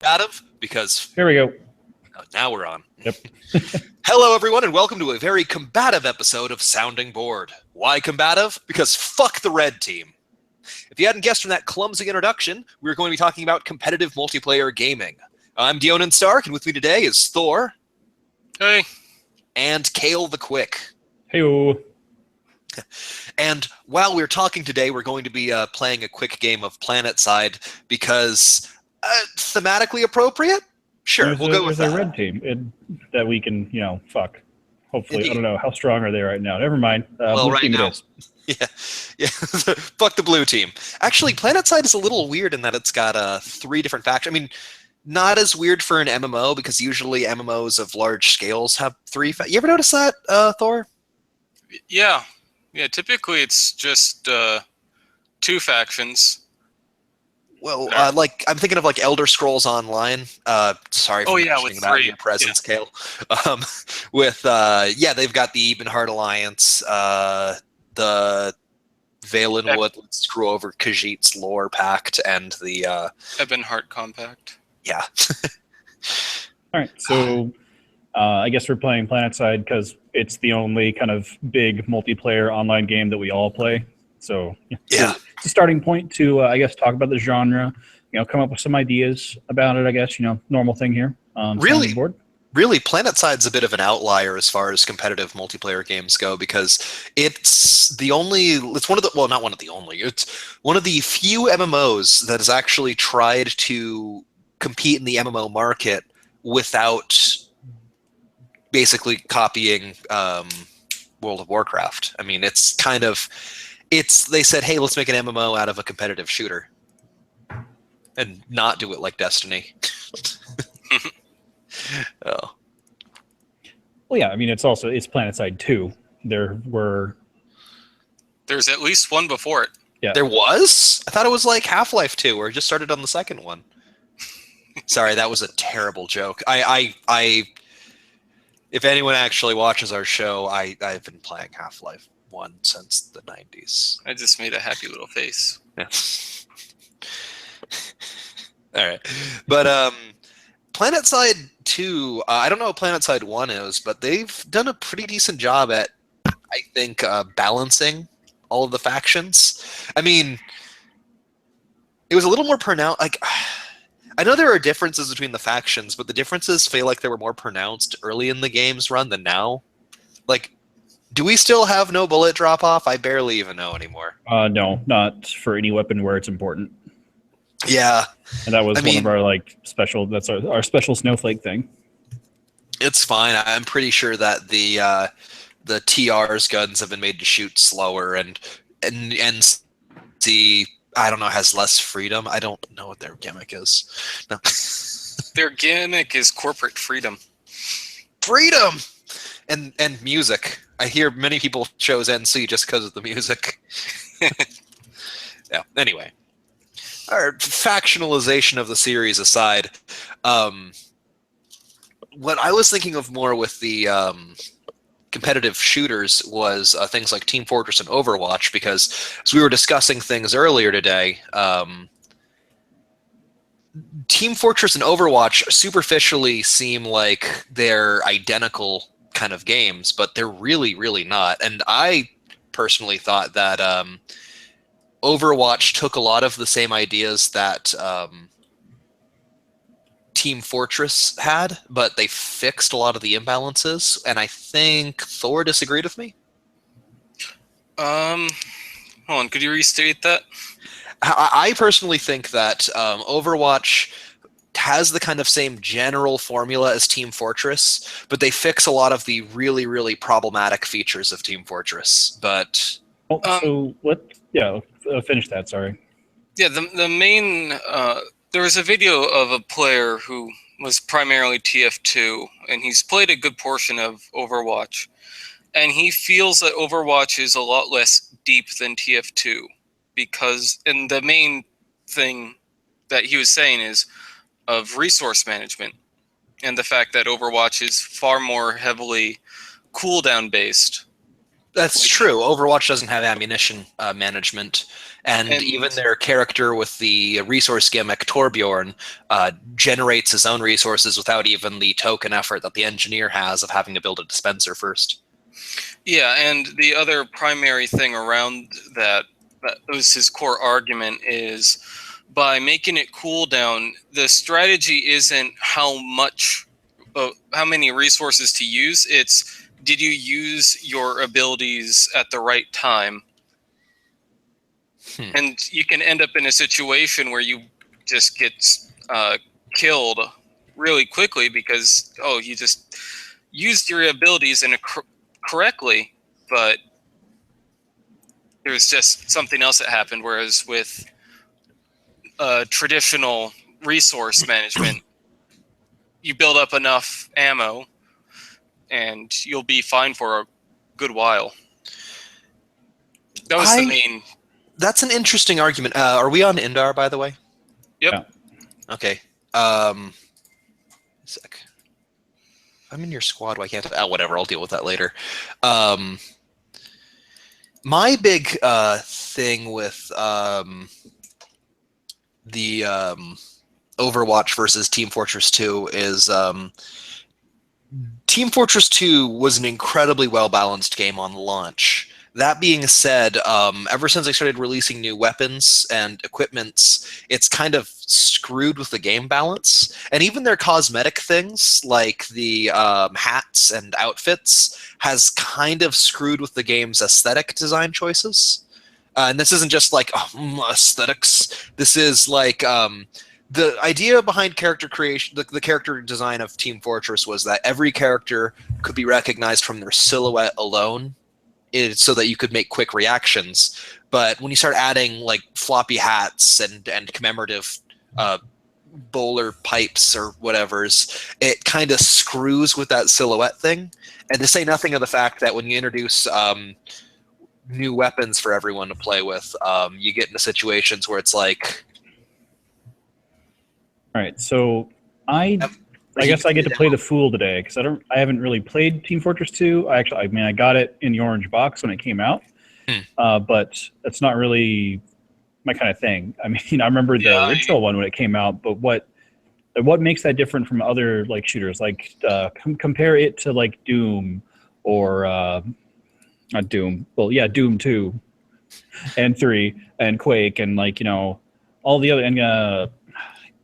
combative because Here we go. now we're on. Yep. Hello, everyone, and welcome to a very combative episode of Sounding Board. Why combative? Because fuck the red team. If you hadn't guessed from that clumsy introduction, we're going to be talking about competitive multiplayer gaming. I'm Dionan Stark, and with me today is Thor. Hey. And Kale the Quick. Hey-o. And while we're talking today, we're going to be playing a quick game of PlanetSide because thematically appropriate? Sure, we'll go with that. There's a red team that we can, fuck. Hopefully. Indeed. I don't know. How strong are they right now? Never mind. Well, blue right team now, it is. Yeah. Fuck the blue team. Actually, PlanetSide is a little weird in that it's got 3 different factions. I mean, not as weird for an MMO because usually MMOs of large scales have 3 You ever notice that, Thor? Yeah. Yeah, typically it's just 2 factions. Well, I'm thinking of like Elder Scrolls Online. Sorry for mentioning that in your presence, Kale. They've got the Ebenheart Alliance, the Valenwood, let's screw over Khajiit's Lore Pact, and the Ebenheart Compact. Yeah. All right, so I guess we're playing PlanetSide because it's the only kind of big multiplayer online game that we all play. So yeah, it's a starting point to, I guess, talk about the genre, come up with some ideas about it, I guess, normal thing here. Really, board. Really, PlanetSide's a bit of an outlier as far as competitive multiplayer games go because it's one of the few MMOs that has actually tried to compete in the MMO market without basically copying World of Warcraft. I mean, they said, hey, let's make an MMO out of a competitive shooter and not do it like Destiny. Oh. Well, yeah, I mean, it's PlanetSide 2. There's at least one before it. Yeah. There was? I thought it was like Half-Life 2, or it just started on the second one. Sorry, that was a terrible joke. If anyone actually watches our show, I've been playing Half-Life 1 since the 90s. I just made a happy little face. Yeah. All right. But PlanetSide 2, I don't know what PlanetSide 1 is, but they've done a pretty decent job at, I think, balancing all of the factions. I mean, it was a little more pronounced. Like, I know there are differences between the factions, but the differences feel like they were more pronounced early in the game's run than now. Like, do we still have no bullet drop-off? I barely even know anymore. No, not for any weapon where it's important. Yeah. And that was one of our special. That's our special snowflake thing. It's fine. I'm pretty sure that the TR's guns have been made to shoot slower, and the I don't know, has less freedom. I don't know what their gimmick is. No. Their gimmick is corporate freedom. Freedom and music. I hear many people chose NC just because of the music. Yeah. Anyway. Our factionalization of the series aside, what I was thinking of more with the competitive shooters was things like Team Fortress and Overwatch, because as we were discussing things earlier today, Team Fortress and Overwatch superficially seem like they're identical kind of games, but they're really, really not. And I personally thought that Overwatch took a lot of the same ideas that Team Fortress had, but they fixed a lot of the imbalances, and I think Thor disagreed with me. Hold on, could you restate that? I personally think that Overwatch has the kind of same general formula as Team Fortress, but they fix a lot of the really, really problematic features of Team Fortress. But finish that. Sorry. Yeah, the main there was a video of a player who was primarily TF2, and he's played a good portion of Overwatch, and he feels that Overwatch is a lot less deep than TF2 and the main thing that he was saying is of resource management, and the fact that Overwatch is far more heavily cooldown based That's true. Overwatch doesn't have ammunition management, and even their character with the resource gimmick, Torbjorn, generates his own resources without even the token effort that the engineer has of having to build a dispenser first. Yeah, and the other primary thing around that was his core argument is by making it cooldown, the strategy isn't how many resources to use. It's did you use your abilities at the right time? And you can end up in a situation where you just get killed really quickly because you just used your abilities correctly, but there's just something else that happened. Whereas with traditional resource management, you build up enough ammo and you'll be fine for a good while. That was the main. That's an interesting argument. Are we on Indar, by the way? Yep. Yeah. Okay. A sec. If I'm in your squad, why can't I? Oh, whatever. I'll deal with that later. My big thing with the Overwatch versus Team Fortress 2 is Team Fortress 2 was an incredibly well-balanced game on launch. That being said, ever since they started releasing new weapons and equipments, it's kind of screwed with the game balance. And even their cosmetic things, like the hats and outfits, has kind of screwed with the game's aesthetic design choices. And this isn't just like aesthetics. This is like the idea behind character creation, the character design of Team Fortress was that every character could be recognized from their silhouette alone, so that you could make quick reactions. But when you start adding like floppy hats and commemorative bowler pipes or whatever's, it kind of screws with that silhouette thing. And to say nothing of the fact that when you introduce new weapons for everyone to play with, you get into situations where it's like... All right, so I guess I get to play the fool today because I haven't really played Team Fortress 2. I got it in the orange box when it came out, but that's not really my kind of thing. I mean, I remember the original one when it came out, but what makes that different from other like shooters? Like compare it to like Doom or not Doom. Well, yeah, Doom 2 and 3 and Quake and like all the other and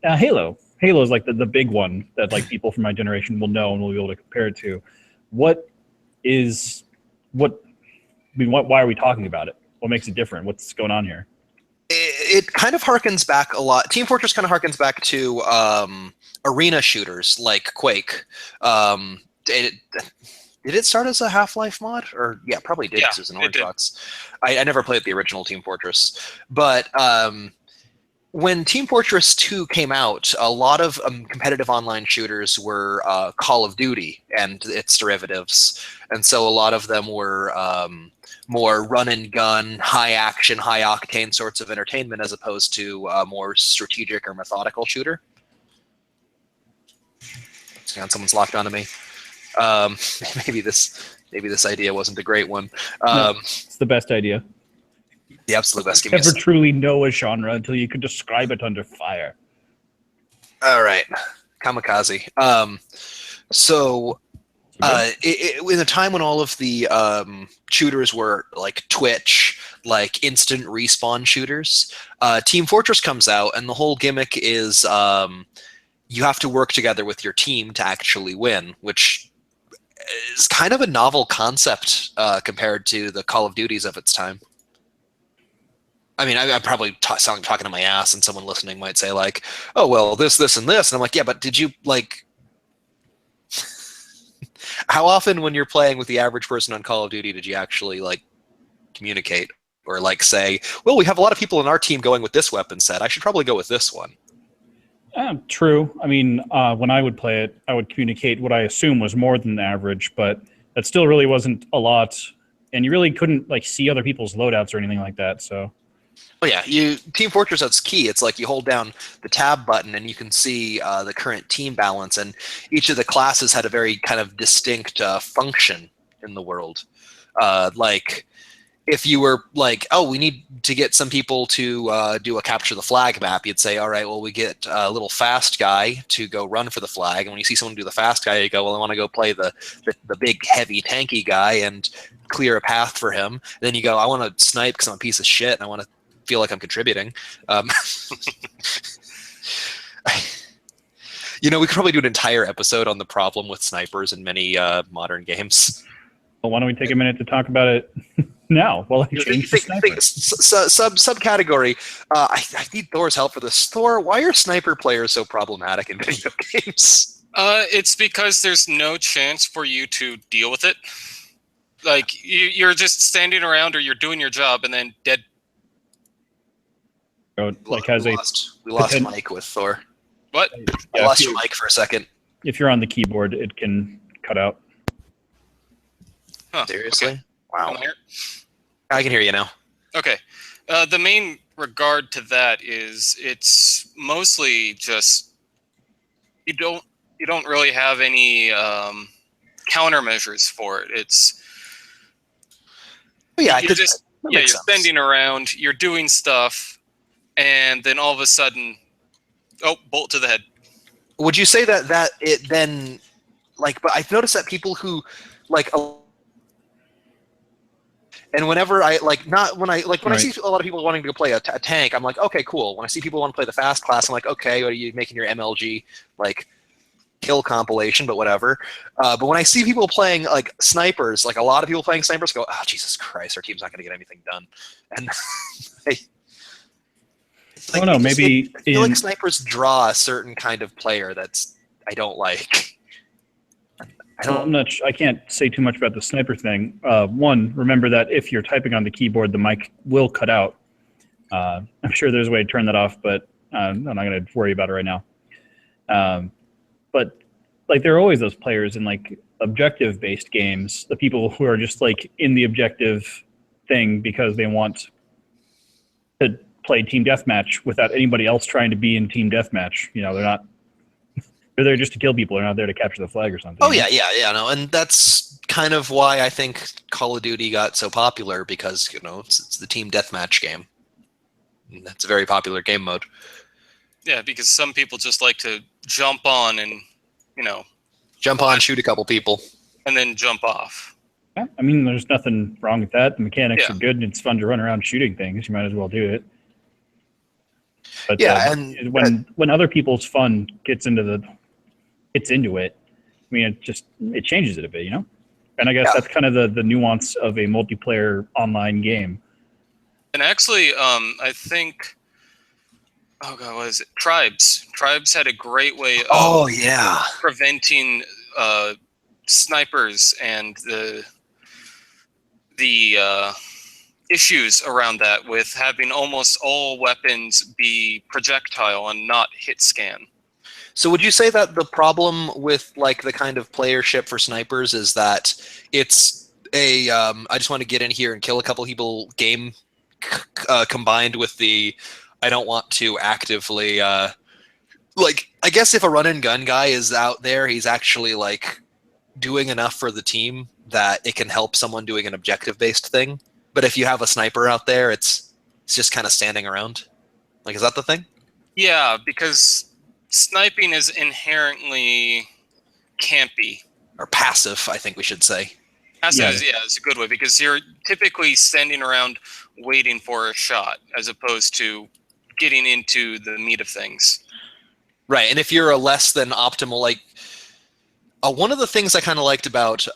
Halo. Halo is like the big one that like people from my generation will know and will be able to compare it to. Why are we talking about it? What makes it different? What's going on here? It kind of harkens back a lot. Team Fortress kind of harkens back to arena shooters like Quake. Did it start as a Half-Life mod? Or yeah, probably did because it was an orange box. I never played the original Team Fortress, but when Team Fortress 2 came out, a lot of competitive online shooters were Call of Duty and its derivatives. And so a lot of them were more run and gun, high action, high octane sorts of entertainment as opposed to a more strategic or methodical shooter. Someone's locked onto me. Maybe this idea wasn't a great one. No, it's the best idea. The absolute best game. Never truly know a genre until you can describe it under fire. All right, Kamikaze. In a time when all of the shooters were like Twitch, like instant respawn shooters, Team Fortress comes out, and the whole gimmick is you have to work together with your team to actually win, which is kind of a novel concept compared to the Call of Duties of its time. I mean, I'm probably talking to my ass, and someone listening might say like, "Oh, well, this, and this," and I'm like, "Yeah, but did you like?" How often, when you're playing with the average person on Call of Duty, did you actually like communicate or like say, "Well, we have a lot of people in our team going with this weapon set. I should probably go with this one." True. I mean, when I would play it, I would communicate what I assume was more than the average, but that still really wasn't a lot, and you really couldn't like see other people's loadouts or anything like that. So. Oh yeah, Team Fortress, that's key. It's like you hold down the tab button and you can see the current team balance, and each of the classes had a very kind of distinct function in the world. Like if you were like, oh, we need to get some people to do a capture the flag map, you'd say, all right, well, we get a little fast guy to go run for the flag. And when you see someone do the fast guy, you go, well, I want to go play the big, heavy, tanky guy and clear a path for him. And then you go, I want to snipe because I'm a piece of shit and I want to feel like I'm contributing. We could probably do an entire episode on the problem with snipers in many modern games. Well, why don't we take a minute to talk about it now? Well, I changed the sniper. Subcategory. I need Thor's help for this. Thor, why are sniper players so problematic in video games? It's because there's no chance for you to deal with it. Like you're just standing around or you're doing your job and then dead. Like we lost Mike with Thor. What? I lost your mic for a second. If you're on the keyboard, it can cut out. Huh, Seriously? Okay. Wow. I can hear you now. Okay. The main regard to that is it's mostly just you don't really have any countermeasures for it. It's you're spending around, you're doing stuff, and then all of a sudden, bolt to the head. Would you say that it then, like, but I've noticed that people who, like, and whenever I, like, not when I, like, when Right. I see a lot of people wanting to play a tank, I'm like, okay, cool. When I see people want to play the fast class, I'm like, okay, are you making your MLG, like, kill compilation, but whatever. But when I see people playing, like, snipers, like, a lot of people playing snipers go, oh, Jesus Christ, our team's not going to get anything done. And I don't know, maybe I feel like snipers draw a certain kind of player I don't like. I can't say too much about the sniper thing. One, remember that if you're typing on the keyboard, the mic will cut out. I'm sure there's a way to turn that off, but I'm not going to worry about it right now. But like, there are always those players in like objective-based games, the people who are just like in the objective thing because they want to play team deathmatch without anybody else trying to be in team deathmatch. They're there just to kill people. They're not there to capture the flag or something. Oh yeah, no, and that's kind of why I think Call of Duty got so popular, because it's the team deathmatch game. And that's a very popular game mode. Yeah, because some people just like to jump on and jump on, shoot a couple people, and then jump off. Yeah, I mean, there's nothing wrong with that. The mechanics Yeah. are good, and it's fun to run around shooting things. You might as well do it. But and when other people's fun gets into it, I mean, it changes it a bit, And I guess that's kind of the nuance of a multiplayer online game. And actually, I think, oh god, what is it? Tribes had a great way of preventing snipers and the issues around that, with having almost all weapons be projectile and not hit scan. So would you say that the problem with like the kind of playership for snipers is that it's a I just want to get in here and kill a couple people game combined with the I don't want to actively like, I guess if a run and gun guy is out there, he's actually like doing enough for the team that it can help someone doing an objective based thing. But if you have a sniper out there, it's just kind of standing around. Like, is that the thing? Yeah, because sniping is inherently campy. Or passive, I think we should say. Passive is a good way, because you're typically standing around waiting for a shot as opposed to getting into the meat of things. Right, and if you're a less than optimal, like, one of the things I kind of liked about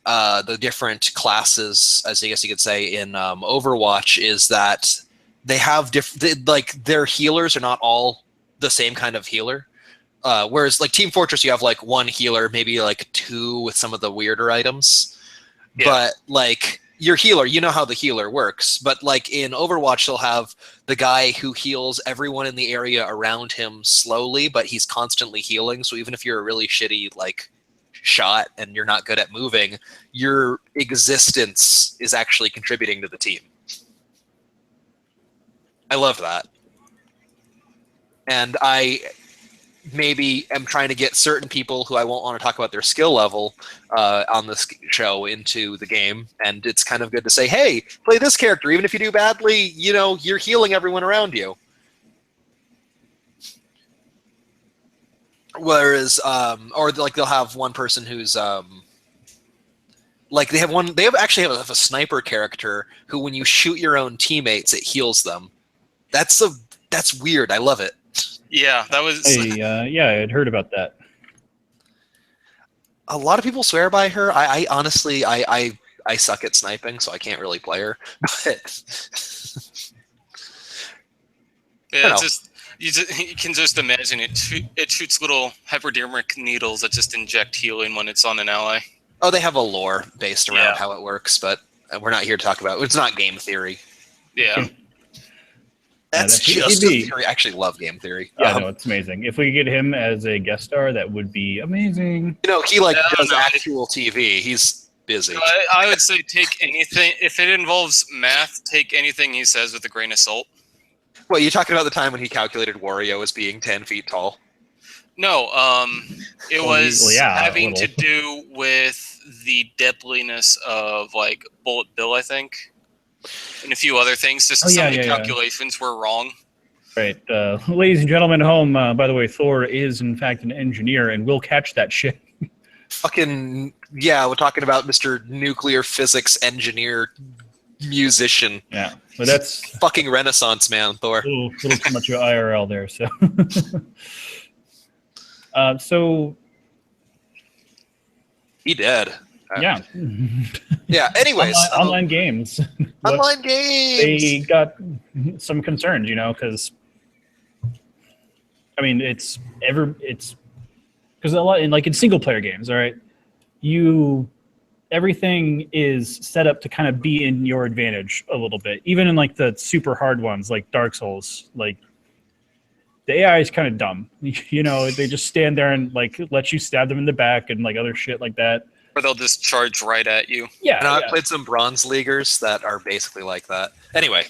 the different classes, as I guess you could say, in Overwatch, is that they have their healers are not all the same kind of healer. Whereas like Team Fortress, you have like one healer, maybe like two with some of the weirder items. Yeah. But like your healer, you know how the healer works. But like in Overwatch, they'll have the guy who heals everyone in the area around him slowly, but he's constantly healing. So even if you're a really shitty like shot and you're not good at moving, your existence is actually contributing to the team. I love that. And maybe am trying to get certain people who I won't want to talk about their skill level on this show into the game, and it's kind of good to say, hey, play this character. Even if you do badly, you're healing everyone around you. Whereas, or like they'll have one person who's like they actually have a sniper character who, when you shoot your own teammates, it heals them. That's weird. I love it. Yeah, that was. Yeah, I'd heard about that. A lot of people swear by her. I honestly, I suck at sniping, so I can't really play her. But Yeah, it's just you can just imagine it. It shoots little hypodermic needles that just inject healing when it's on an ally. oh, they have a lore based around how it works, but we're not here to talk about it. It's not game theory. Yeah. That's just theory. I actually love game theory. Yeah, no, it's amazing. If we could get him as a guest star, that would be amazing. He does actual TV. He's busy. I would say take anything. If it involves math, take anything he says with a grain of salt. What, you talking about the time when he calculated Wario as being 10 feet tall? No, it was having to do with the deadliness of like Bullet Bill, I think, and a few other things. Just some of the calculations were wrong. Right, ladies and gentlemen at home. By the way, Thor is in fact an engineer and will catch that shit. Fucking yeah, we're talking about Mr. Nuclear Physics Engineer Musician. Yeah, but that's fucking Renaissance man, Thor. A little too much of IRL there. So, so he dead. Yeah. Yeah. Anyways, online games. Online games. They got some concerns, because I mean, it's because a lot in single player games, all right, everything is set up to kind of be in your advantage a little bit. Even in like the super hard ones, like Dark Souls, like the AI is kind of dumb. They just stand there and like let you stab them in the back and like other shit like that. Or they'll just charge right at you. Yeah. And I've played some Bronze Leaguers that are basically like that. Anyway.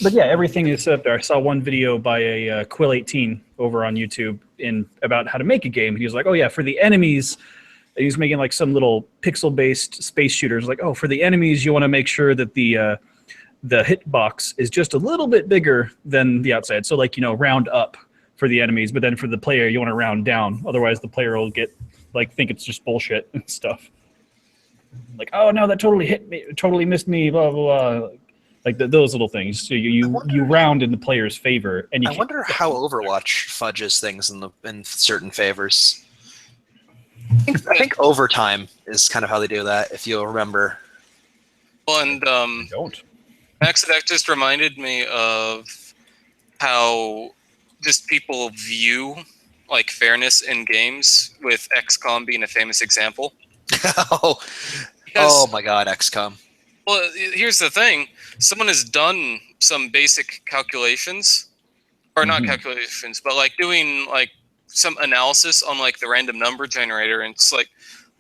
but yeah, everything is set up there. I saw one video by a Quill18 over on YouTube about how to make a game. He was like, oh yeah, for the enemies, he was making like some little pixel-based space shooters. Like, oh, for the enemies, you want to make sure that the hitbox is just a little bit bigger than the outside. So like, round up for the enemies, but then for the player, you want to round down. Otherwise, the player will get think it's just bullshit and stuff. Like, oh no, that totally hit me, totally missed me, blah blah blah. Like those little things. So you round in the player's favor, and I wonder how Overwatch fudges things in certain favors. I think overtime is kind of how they do that, if you'll remember. Well, and don't. Max, that just reminded me of how just people view like fairness in games, with XCOM being a famous example. Oh my God, XCOM. Well, here's the thing. Someone has done some basic calculations, or not calculations, but like doing like some analysis on like the random number generator, and it's like,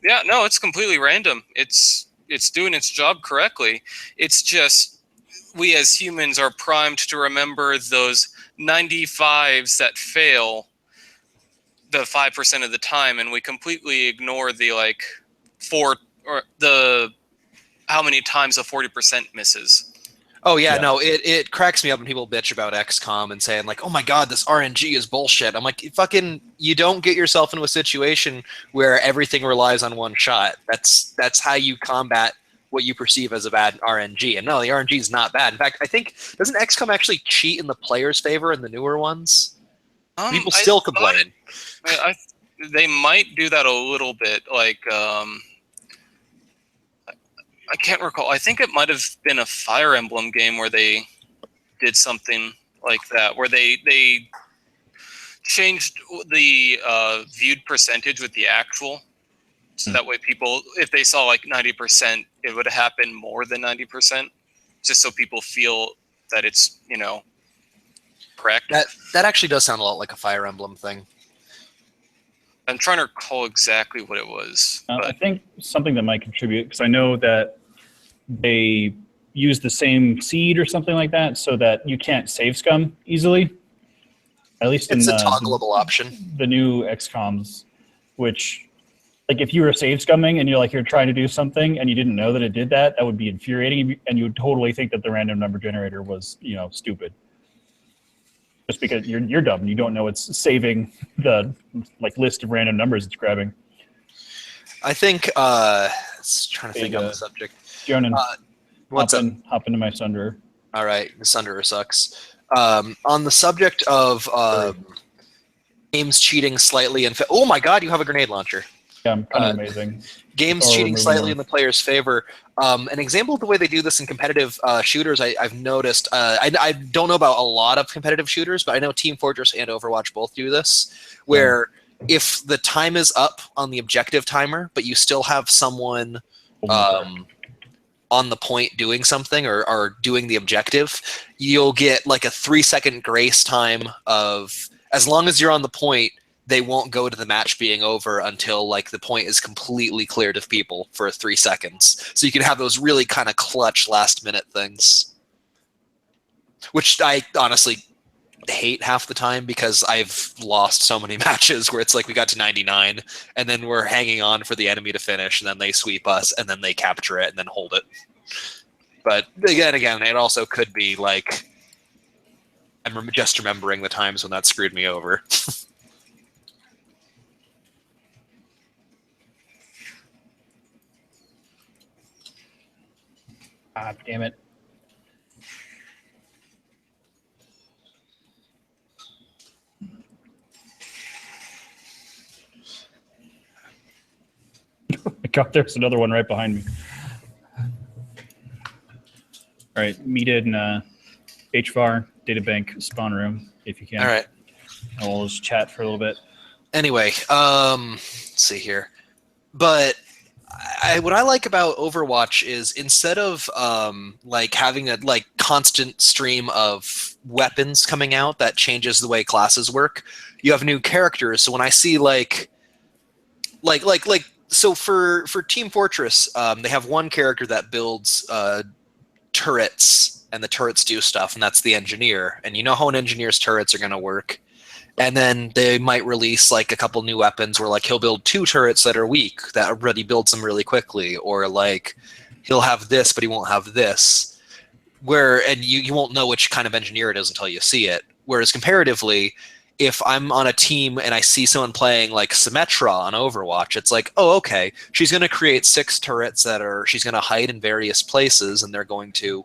yeah, no, it's completely random. It's doing its job correctly. It's just we as humans are primed to remember those 95s that fail the 5% of the time, and we completely ignore the like how many times a 40% misses. Oh yeah, no, it cracks me up when people bitch about XCOM and saying like, oh my God, this RNG is bullshit. I'm like, you don't get yourself into a situation where everything relies on one shot. That's how you combat what you perceive as a bad RNG. And no, the RNG is not bad. In fact, I think, doesn't XCOM actually cheat in the player's favor in the newer ones? People still complain. They might do that a little bit. Like, I can't recall. I think it might have been a Fire Emblem game where they did something like that, where they changed the viewed percentage with the actual. So that way people, if they saw like 90%, it would happen more than 90%, just so people feel that it's, correct. That actually does sound a lot like a Fire Emblem thing. I'm trying to recall exactly what it was. I think something that might contribute, because I know that they use the same seed or something like that, so that you can't save scum easily. At least It's in a toggleable option. the new XComs, which, like, if you were save scumming and you're trying to do something and you didn't know that it did that, that would be infuriating, and you would totally think that the random number generator was, stupid. Just because you're dumb, you don't know it's saving the list of random numbers it's grabbing. I think trying to think on the subject. Jonan, What's up? Hop into my Sunderer. All right, the Sunderer sucks. On the subject of games cheating slightly and oh my god, you have a grenade launcher. Yeah, I'm kind of amazing. Games cheating slightly in the player's favor. An example of the way they do this in competitive shooters, I've noticed. I don't know about a lot of competitive shooters, but I know Team Fortress and Overwatch both do this, where if the time is up on the objective timer, but you still have someone on the point doing something or doing the objective, you'll get like a 3-second grace time of, as long as you're on the point, they won't go to the match being over until like the point is completely cleared of people for 3 seconds. So you can have those really kind of clutch last minute things, which I honestly hate half the time because I've lost so many matches where it's like we got to 99 and then we're hanging on for the enemy to finish and then they sweep us and then they capture it and then hold it. But again, it also could be like I'm just remembering the times when that screwed me over. Ah, damn it. God, there's another one right behind me. All right, meet in HVAR databank spawn room if you can. All right. And we'll just chat for a little bit. Anyway, let's see here. But what I like about Overwatch is instead of like having a like constant stream of weapons coming out that changes the way classes work, you have new characters. So when I see so for Team Fortress, they have one character that builds turrets, and the turrets do stuff, and that's the engineer. And you know how an engineer's turrets are going to work. And then they might release like a couple new weapons where like he'll build 2 turrets that are weak that already builds them really quickly, or like he'll have this but he won't have this. And you won't know which kind of engineer it is until you see it. Whereas comparatively, if I'm on a team and I see someone playing like Symmetra on Overwatch, it's like, oh, okay, she's going to create 6 turrets she's going to hide in various places, and they're going to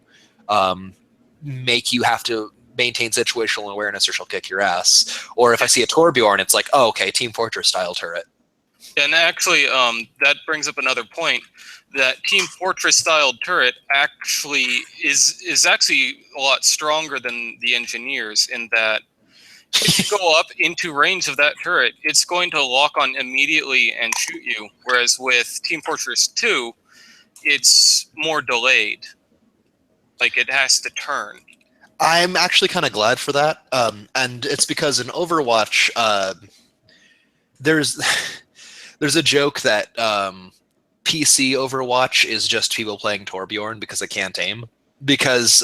make you have to maintain situational awareness or she'll kick your ass. Or if I see a Torbjorn, it's like, oh, okay, Team Fortress style turret. And actually, that brings up another point. That Team Fortress style turret actually is actually a lot stronger than the engineers in that if you go up into range of that turret, it's going to lock on immediately and shoot you. Whereas with Team Fortress 2, it's more delayed. Like it has to turn. I'm actually kind of glad for that, and it's because in Overwatch, there's a joke that PC Overwatch is just people playing Torbjorn because they can't aim. Because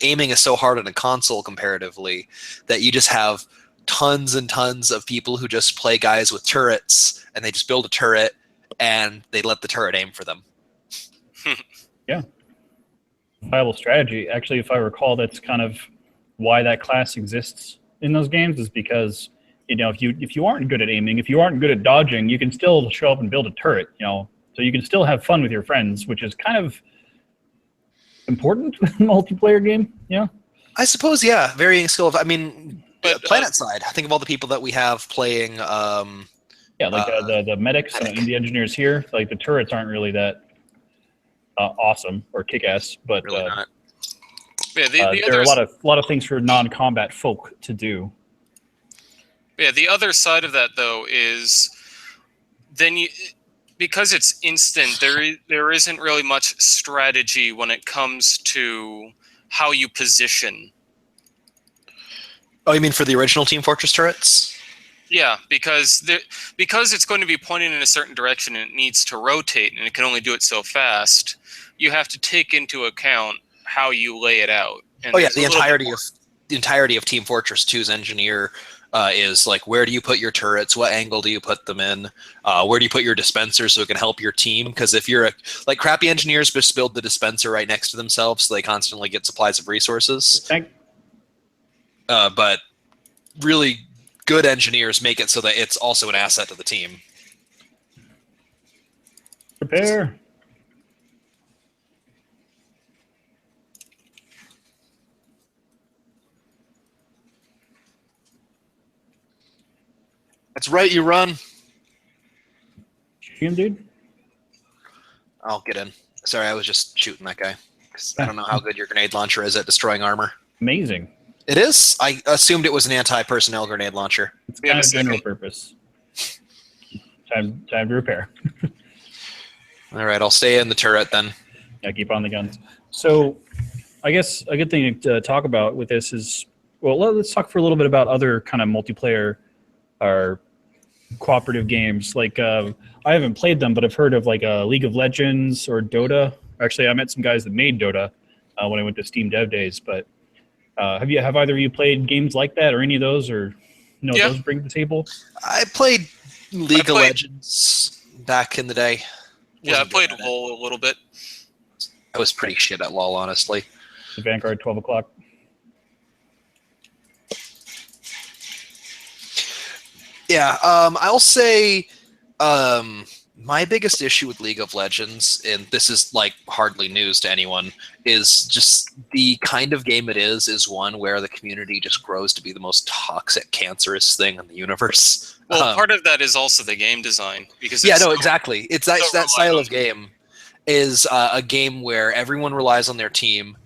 aiming is so hard on a console comparatively that you just have tons and tons of people who just play guys with turrets, and they just build a turret and they let the turret aim for them. Yeah. Viable strategy. Actually, if I recall, that's kind of why that class exists in those games, is because if you aren't good at aiming, if you aren't good at dodging, you can still show up and build a turret. So you can still have fun with your friends, which is kind of important multiplayer game. Yeah, I suppose. Yeah, varying skill. I mean, but Planet side. Think of all the people that we have playing. The medics and the engineers here. Like the turrets aren't really that awesome or kick-ass, but really not. There are a lot of things for non-combat folk to do. Yeah, the other side of that though is because it's instant, there isn't really much strategy when it comes to how you position. Oh, you mean for the original Team Fortress turrets? Yeah, because it's going to be pointing in a certain direction and it needs to rotate, and it can only do it so fast. You have to take into account how you lay it out. And the entirety of Team Fortress 2's engineer is like, where do you put your turrets? What angle do you put them in? Where do you put your dispenser so it can help your team? Because if you're like crappy engineers just build the dispenser right next to themselves, so they constantly get supplies of resources. But really good engineers make it so that it's also an asset to the team. Prepare. That's right, you run. Shoot him, dude. I'll get in. Sorry, I was just shooting that guy. 'Cause I don't know how good your grenade launcher is at destroying armor. Amazing. It is? I assumed it was an anti-personnel grenade launcher. It's kind of general purpose. Time to repair. All right, I'll stay in the turret then. Yeah, keep on the guns. So, I guess a good thing to talk about with this is, well, let's talk for a little bit about other kind of multiplayer or cooperative games. Like, I haven't played them, but I've heard of like League of Legends or Dota. Actually, I met some guys that made Dota when I went to Steam Dev Days. But have either of you played games like that or any of those, or what those bring to the table? I played League of Legends back in the day. Yeah, I played LoL a little bit. I was pretty shit at LoL, honestly. The Vanguard 12 o'clock. Yeah, I'll say my biggest issue with League of Legends, and this is like hardly news to anyone, is just the kind of game it is one where the community just grows to be the most toxic, cancerous thing in the universe. Well, part of that is also the game design, because exactly. It's that style of game is a game where everyone relies on their team,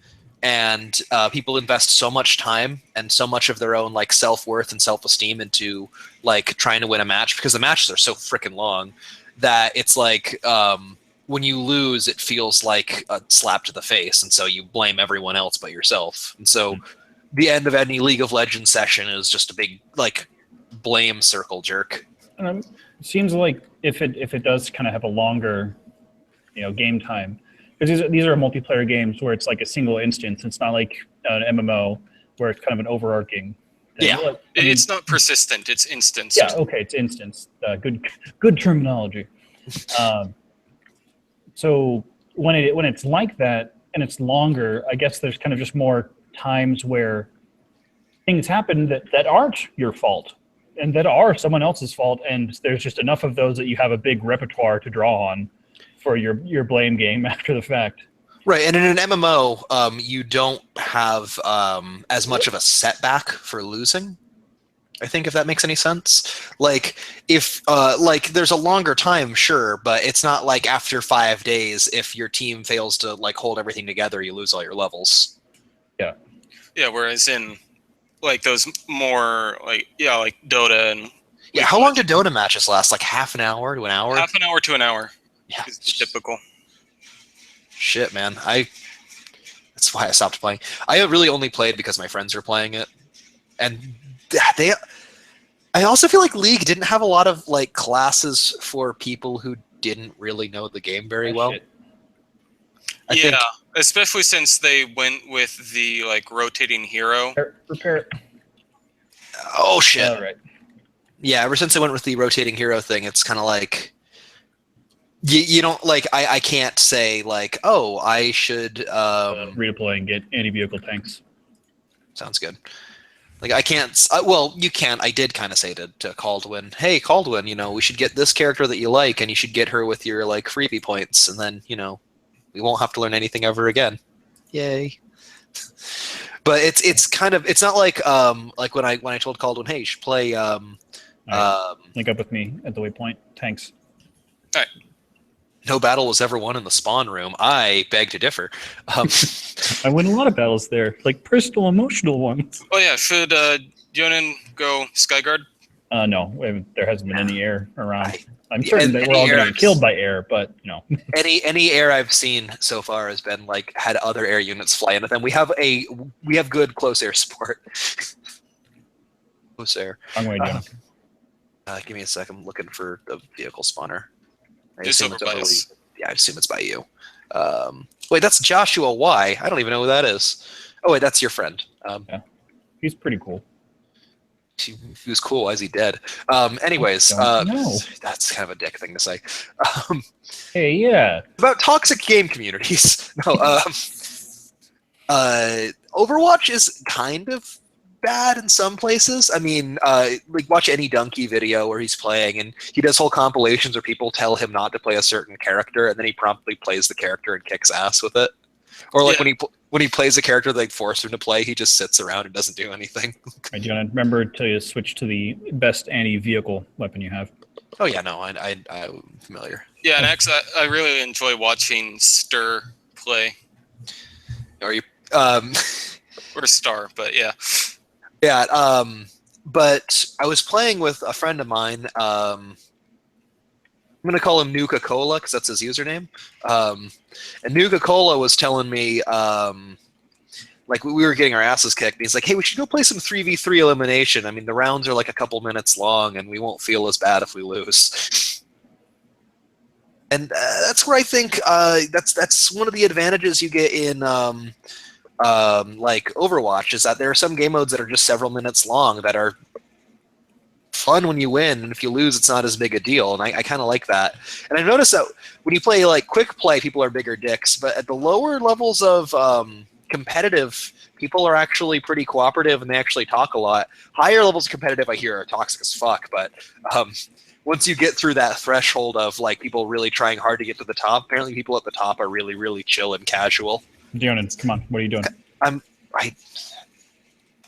and people invest so much time and so much of their own like self-worth and self-esteem into like trying to win a match, because the matches are so freaking long that it's like when you lose, it feels like a slap to the face, and so you blame everyone else but yourself. And so the end of any League of Legends session is just a big like blame circle jerk. It seems like if it does kind of have a longer game time, because these are multiplayer games where it's like a single instance. It's not like an MMO where it's kind of an overarching thing. Yeah, well, it's not persistent. It's instance. Yeah, okay, it's instance. Good terminology. So when it's like that and it's longer, I guess there's kind of just more times where things happen that aren't your fault and that are someone else's fault, and there's just enough of those that you have a big repertoire to draw on for your blame game after the fact. Right, and in an MMO, you don't have as much of a setback for losing. I think, if that makes any sense. Like, if like there's a longer time, sure, but it's not like after 5 days, if your team fails to like hold everything together, you lose all your levels. Yeah. Yeah, whereas in like those more like Dota and how long do Dota matches last? Like half an hour to an hour? Half an hour to an hour. Yeah, it's typical. Shit, man. That's why I stopped playing. I really only played because my friends were playing it, and I also feel like League didn't have a lot of like classes for people who didn't really know the game very well. I think, especially since they went with the like rotating hero. Repair it. Oh shit! All right. Yeah, ever since I went with the rotating hero thing, it's kind of like you don't like. I can't say like, oh, I should redeploy and get anti-vehicle tanks. Sounds good. Like I can't. Well, you can. I did kind of say to Caldwin, "Hey, Caldwin, we should get this character that you like, and you should get her with your like freebie points, and then we won't have to learn anything ever again." Yay! But it's kind of, it's not like when I told Caldwin, "Hey, you should play." Link up with me at the waypoint. Thanks. All right. No battle was ever won in the spawn room. I beg to differ. I win a lot of battles there, like personal, emotional ones. Oh yeah, should Jonan go Skyguard? No, there hasn't been any air around. I'm certain that we're all going to get killed by air, but any air I've seen so far has been like had other air units fly into them. We have good close air support. Close air. Wrong way, Joan. Give me a second. I'm looking for the vehicle spawner. I Just over by us. Yeah, I assume it's by you. Wait, that's Joshua Y. I don't even know who that is. Oh, wait, that's your friend. Yeah. He's pretty cool. He was cool. Why is he dead? Anyways, No. that's kind of a dick thing to say. Um, Hey, yeah. about toxic game communities. No, Overwatch is kind of bad in some places. I mean, like watch any Donkey video where he's playing, and he does whole compilations where people tell him not to play a certain character, and then he promptly plays the character and kicks ass with it. Or like when he plays a character they force him to play, he just sits around and doesn't do anything. I do not remember to switch to the best anti-vehicle weapon you have. Oh yeah, no, I'm familiar. Yeah, and actually, I really enjoy watching Stir play. Are you? Or Star, but yeah. Yeah, but I was playing with a friend of mine. I'm going to call him Nuka Cola because that's his username. And Nuka Cola was telling me, like, we were getting our asses kicked. And he's like, hey, we should go play some 3v3 elimination. I mean, the rounds are like a couple minutes long, and we won't feel as bad if we lose. And that's where I think that's one of the advantages you get in like Overwatch is that there are some game modes that are just several minutes long that are fun when you win, and if you lose, it's not as big a deal. And I kind of like that. And I've noticed that when you play like quick play, people are bigger dicks, but at the lower levels of competitive, people are actually pretty cooperative and they actually talk a lot. Higher levels of competitive, I hear, are toxic as fuck, but once you get through that threshold of like people really trying hard to get to the top, apparently people at the top are really, really chill and casual. Dionin, come on, what are you doing? I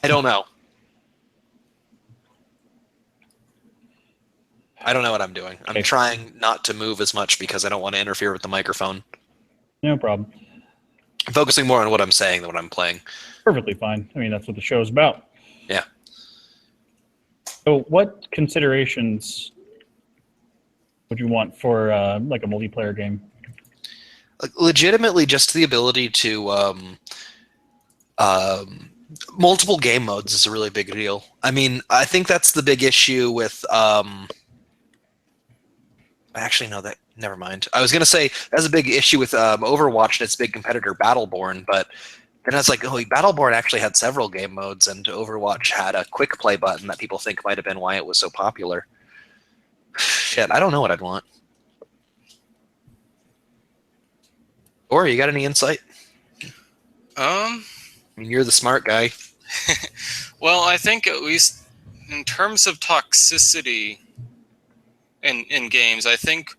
don't know. I don't know what I'm doing. I'm trying not to move as much because I don't want to interfere with the microphone. No problem. I'm focusing more on what I'm saying than what I'm playing. Perfectly fine. I mean, that's what the show is about. Yeah. So what considerations would you want for like a multiplayer game? Legitimately, just the ability to multiple game modes is a really big deal. I mean, I think that's the big issue with actually, no, that never mind. I was going to say that's a big issue with Overwatch and its big competitor Battleborn, but then I was like, oh, Battleborn actually had several game modes, and Overwatch had a quick play button that people think might have been why it was so popular. Shit, I don't know what I'd want. Or you got any insight? I mean, you're the smart guy. Well, I think at least in terms of toxicity in games, I think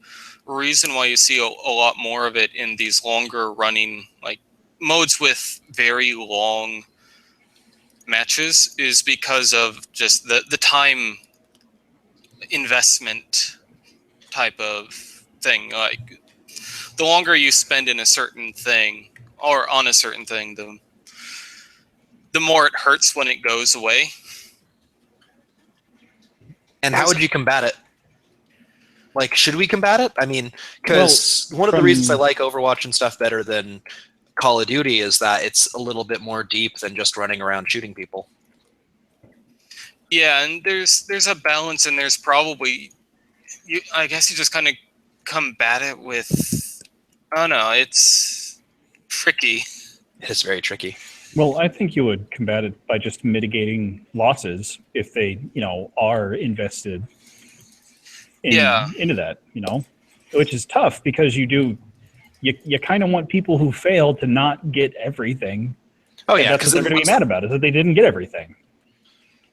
reason why you see a lot more of it in these longer running like modes with very long matches is because of just the time investment type of thing. Like the longer you spend in a certain thing or on a certain thing, the more it hurts when it goes away. And how would you combat it? Like, should we combat it? I mean, because one of the reasons I like Overwatch and stuff better than Call of Duty is that it's a little bit more deep than just running around shooting people. Yeah, and there's a balance, and there's probably, I guess you just kind of combat it with, I don't know, it's tricky. It is very tricky. Well, I think you would combat it by just mitigating losses if they, are invested into that, which is tough because you kind of want people who fail to not get everything. Oh yeah, because they're going to be mad about it, that they didn't get everything.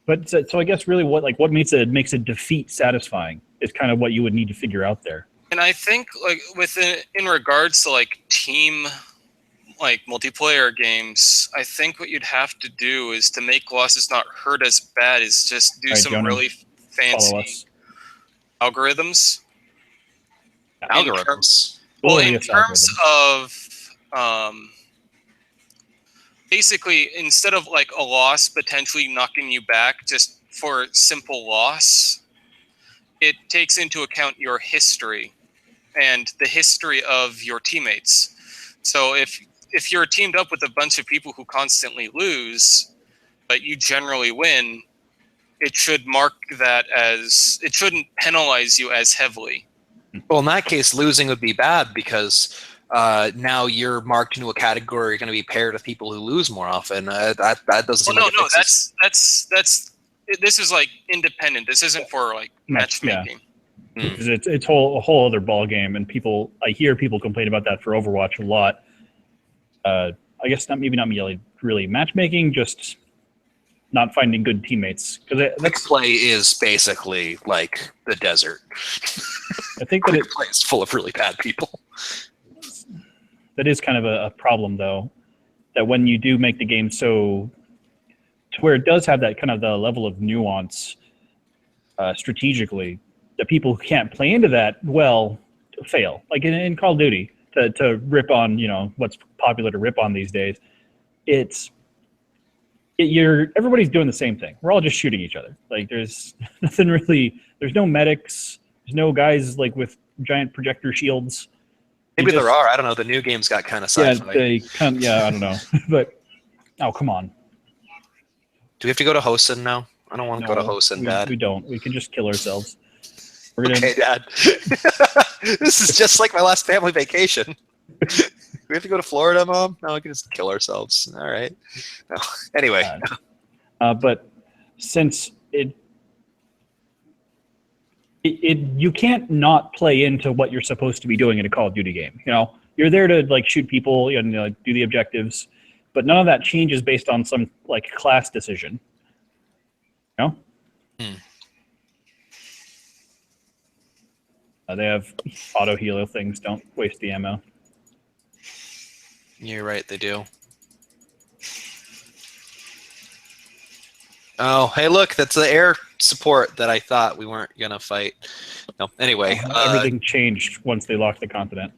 But so I guess really what makes a defeat satisfying is kind of what you would need to figure out there. And I think like in regards to like team like multiplayer games, I think what you'd have to do is to make losses not hurt as bad is just do some really fancy algorithms. Algorithms. In terms of basically, instead of like a loss potentially knocking you back just for simple loss, it takes into account your history and the history of your teammates. So if you're teamed up with a bunch of people who constantly lose, but you generally win, it should mark that as, it shouldn't penalize you as heavily. Well, in that case, losing would be bad because now you're marked into a category. You're going to be paired with people who lose more often. That doesn't. Well, no, that's this is like independent. This isn't for like matchmaking. Yeah. It's a whole other ball game, and I hear people complain about that for Overwatch a lot. I guess not really matchmaking, just not finding good teammates. Because quick play is basically like the desert. I think that quick play is full of really bad people. That is kind of a problem, though, that when you do make the game to where it does have that kind of the level of nuance strategically, that people who can't play into that fail. Like in Call of Duty, to rip on what's popular to rip on these days, everybody's doing the same thing. We're all just shooting each other. Like there's nothing really. There's no medics. There's no guys like with giant projector shields. Maybe there are. I don't know. The new games got kind of sci-fi. I don't know. But come on. Do we have to go to Hosen now? I don't want to go to Hosen, Dad. We don't. We can just kill ourselves. Okay, Dad. This is just like my last family vacation. We have to go to Florida, Mom? No, we can just kill ourselves. All right. No. Anyway. But since you can't not play into what you're supposed to be doing in a Call of Duty game. You're there to like shoot people and do the objectives, but none of that changes based on some like class decision. They have auto heal things. Don't waste the ammo. You're right, they do. Oh, hey, look, that's the air support that I thought we weren't going to fight. No, anyway. Everything changed once they locked the continent.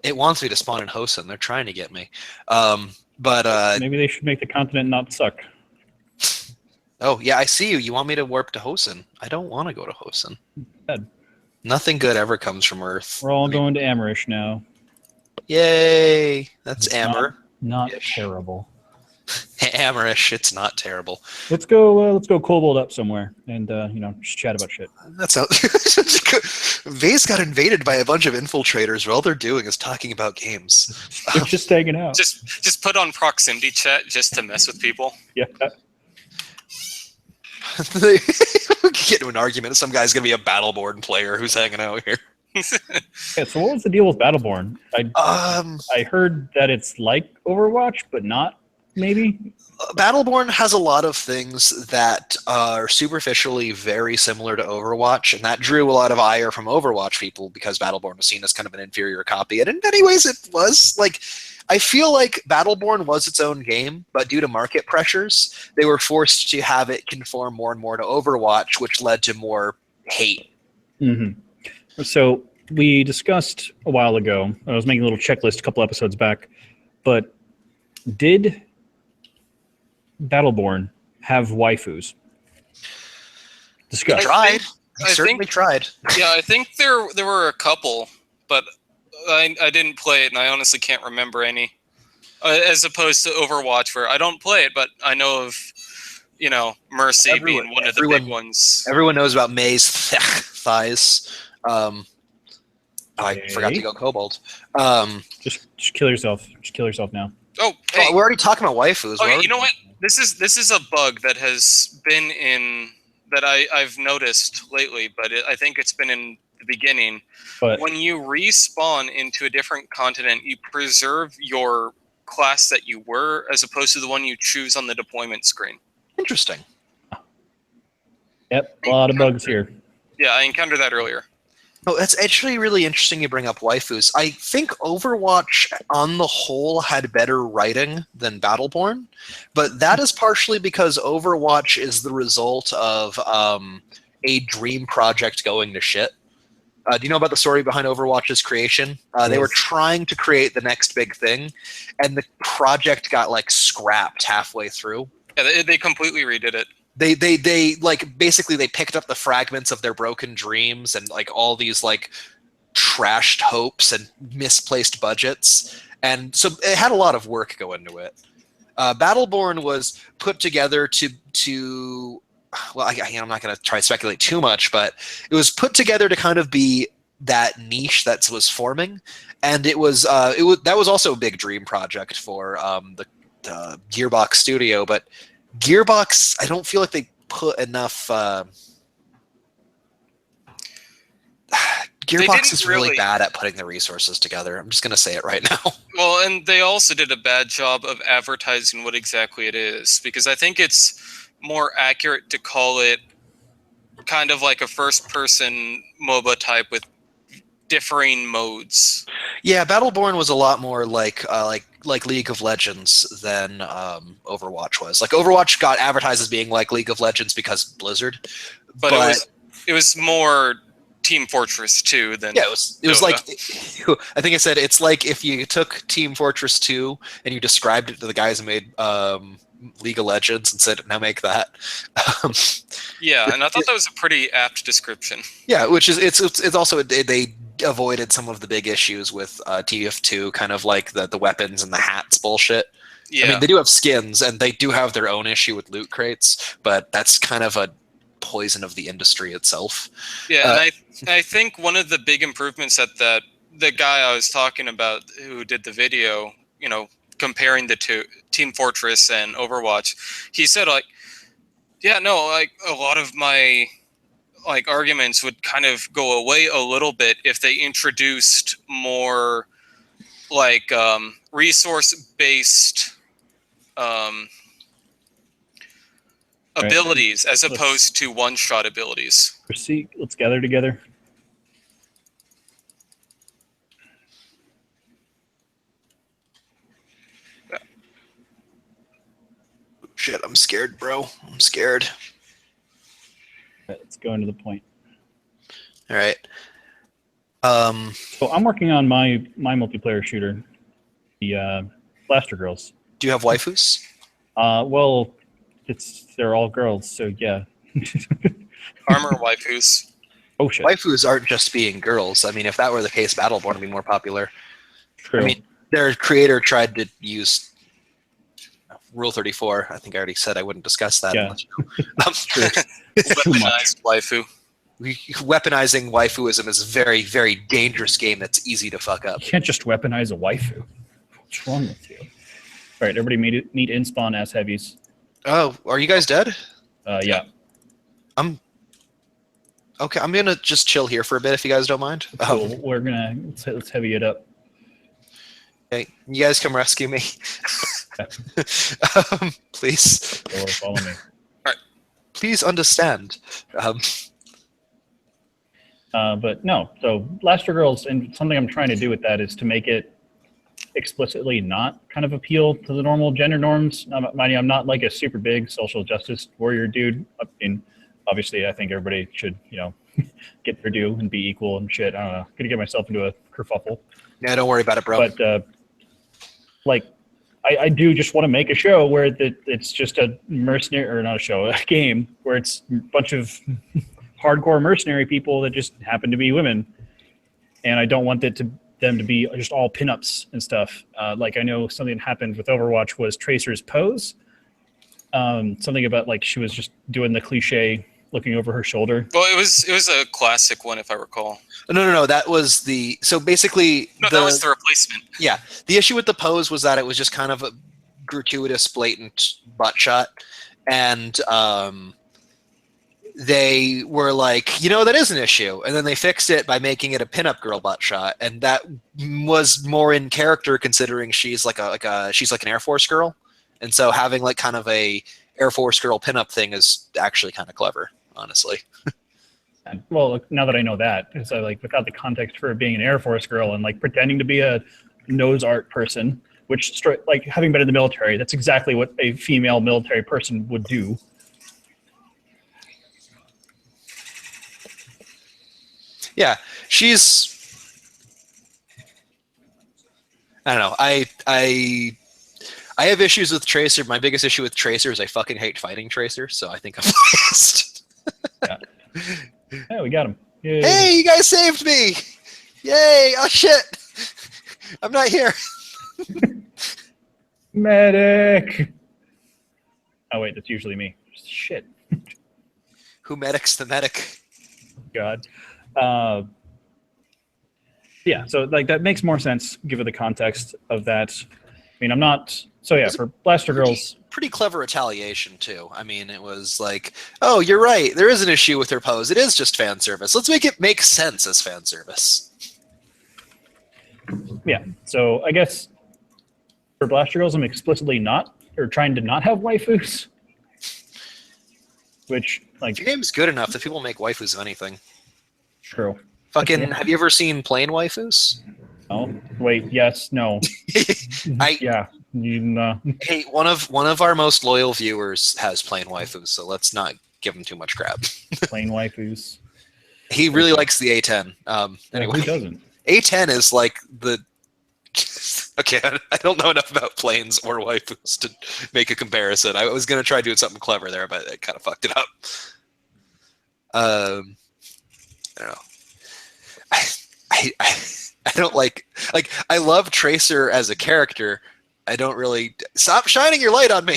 It wants me to spawn in Hosen. They're trying to get me. But maybe they should make the continent not suck. Oh, yeah, I see you. You want me to warp to Hosen. I don't want to go to Hosen. Bad. Nothing good ever comes from Earth. We're all going to Amerish now. Yay! That's Amber. Not terrible. Amerish, it's not terrible. Let's go Kobold up somewhere and just chat about shit. That sounds. Vase got invaded by a bunch of infiltrators. Where all they're doing is talking about games. They're just hanging out. Just put on proximity chat just to mess with people. Yeah. They get into an argument. Some guy's gonna be a Battleborn player who's hanging out here. Yeah, so what was the deal with Battleborn? I heard that it's like Overwatch, but not maybe. Battleborn has a lot of things that are superficially very similar to Overwatch, and that drew a lot of ire from Overwatch people because Battleborn was seen as kind of an inferior copy. And in many ways, it was. Like, I feel like Battleborn was its own game, but due to market pressures, they were forced to have it conform more and more to Overwatch, which led to more hate. Mm-hmm. So we discussed a while ago, I was making a little checklist a couple episodes back, but did Battleborn have waifus? Discuss. He certainly tried. Yeah, I think there were a couple, but I didn't play it, and I honestly can't remember any. As opposed to Overwatch, where I don't play it, but I know of, Mercy being one of the big ones. Everyone knows about May's thighs. I forgot to go Kobold. Just kill yourself. Just kill yourself now. Oh, hey. We're already talking about waifus. Okay, you know what? This is a bug that has been in that I've noticed lately, but I think it's been in the beginning. But when you respawn into a different continent, you preserve your class that you were, as opposed to the one you choose on the deployment screen. Interesting. Yep, a lot of bugs here. Yeah, I encountered that earlier. Oh, that's actually really interesting you bring up waifus. I think Overwatch, on the whole, had better writing than Battleborn, but that is partially because Overwatch is the result of a dream project going to shit. Do you know about the story behind Overwatch's creation? They were trying to create the next big thing, and the project got scrapped halfway through. Yeah, they completely redid it. They basically they picked up the fragments of their broken dreams and all these trashed hopes and misplaced budgets, and so it had a lot of work go into it. Battleborn was put together to well, I'm not going to try to speculate too much, but it was put together to kind of be that niche that was forming, and that was also a big dream project for the Gearbox Studio, but Gearbox, I don't feel like they put enough. Gearbox is really bad at putting the resources together. I'm just going to say it right now. Well, and they also did a bad job of advertising what exactly it is, because I think it's more accurate to call it kind of like a first-person MOBA type with differing modes. Yeah, Battleborn was a lot more like League of Legends than Overwatch was. Like Overwatch got advertised as being like League of Legends because Blizzard, but it was more Team Fortress 2 than it was like, I think I said it's like if you took Team Fortress 2 and you described it to the guys who made League of Legends and said, now make that. Yeah, and I thought that was a pretty apt description. Yeah, which is it's also they avoided some of the big issues with TF2, kind of like the weapons and the hats bullshit. Yeah. I mean, they do have skins and they do have their own issue with loot crates, but that's kind of a poison of the industry itself. Yeah, and I think one of the big improvements that the guy I was talking about who did the video, comparing the two, Team Fortress and Overwatch, he said like, yeah, no, like a lot of my like arguments would kind of go away a little bit if they introduced more like resource-based abilities as opposed to one-shot abilities. Proceed. Let's gather together. Shit, I'm scared, bro. I'm scared. Right, let's go into the point. All right. So I'm working on my multiplayer shooter, the Blaster Girls. Do you have waifus? Well, they're all girls, so yeah. Armor waifus. Oh shit. Waifus aren't just being girls. I mean, if that were the case, Battleborn would be more popular. True. I mean, their creator tried to use Rule 34. I think I already said I wouldn't discuss that. Yeah. True. Weaponized waifu. Weaponizing waifuism is a very, very dangerous game that's easy to fuck up. You can't just weaponize a waifu. What's wrong with you? All right, everybody meet in spawn ass heavies. Oh, are you guys dead? Yeah. Okay, I'm gonna just chill here for a bit if you guys don't mind. Cool. We're gonna let's heavy it up. Okay, you guys come rescue me, please. Or follow me. Please understand. But no, so Blaster Girls, and something I'm trying to do with that is to make it explicitly not kind of appeal to the normal gender norms. Mind you, I'm not like a super big social justice warrior dude. I mean, obviously, I think everybody should, get their due and be equal and shit. I don't know. Gonna get myself into a kerfuffle. Yeah, don't worry about it, bro. But I do just want to make a show where it's just a mercenary, or not a show, a game where it's a bunch of hardcore mercenary people that just happen to be women, and I don't want them to be just all pinups and stuff. Like I know something that happened with Overwatch was Tracer's pose. Something about like she was just doing the cliche looking over her shoulder. Well, it was a classic one if I recall. No. That was so basically. No, that was the replacement. Yeah, the issue with the pose was that it was just kind of a gratuitous, blatant butt shot, and they were like, that is an issue, and then they fixed it by making it a pinup girl butt shot, and that was more in character considering she's like she's like an Air Force girl, and so having like kind of a Air Force girl pinup thing is actually kind of clever, honestly. Well, now that I know that, so like without the context for being an Air Force girl and like pretending to be a nose art person, which like having been in the military, that's exactly what a female military person would do. Yeah, I don't know. I have issues with Tracer. My biggest issue with Tracer is I fucking hate fighting Tracer, so I think I'm biased. Yeah. Hey, we got him. Yay. Hey, you guys saved me! Yay! Oh shit! I'm not here. Medic! Oh wait, that's usually me. Shit. Who medics the medic? God. Yeah, so like that makes more sense given the context of that. I mean, I'm not. So yeah, for Blaster Girls, pretty clever retaliation too. I mean, it was like, oh, you're right. There is an issue with her pose. It is just fan service. Let's make it make sense as fan service. yeah. So I guess for Blaster Girls, I'm explicitly not, or trying to not have waifus. Which, like, Your game's good enough that people make waifus of anything. true. Fucking, Yeah. have you ever seen plain waifus? Oh, wait, yes, no. Yeah. Hey, one of our most loyal viewers has plain waifus, so let's not give him too much crap. Plain waifus. He really likes the A10. Anyway, Who doesn't? A10 is like the. Okay, I don't know enough about planes or waifus to make a comparison. I was gonna try doing something clever there, but it kind of fucked it up. I don't know. I don't like I love Tracer as a character. I don't really stop shining your light on me.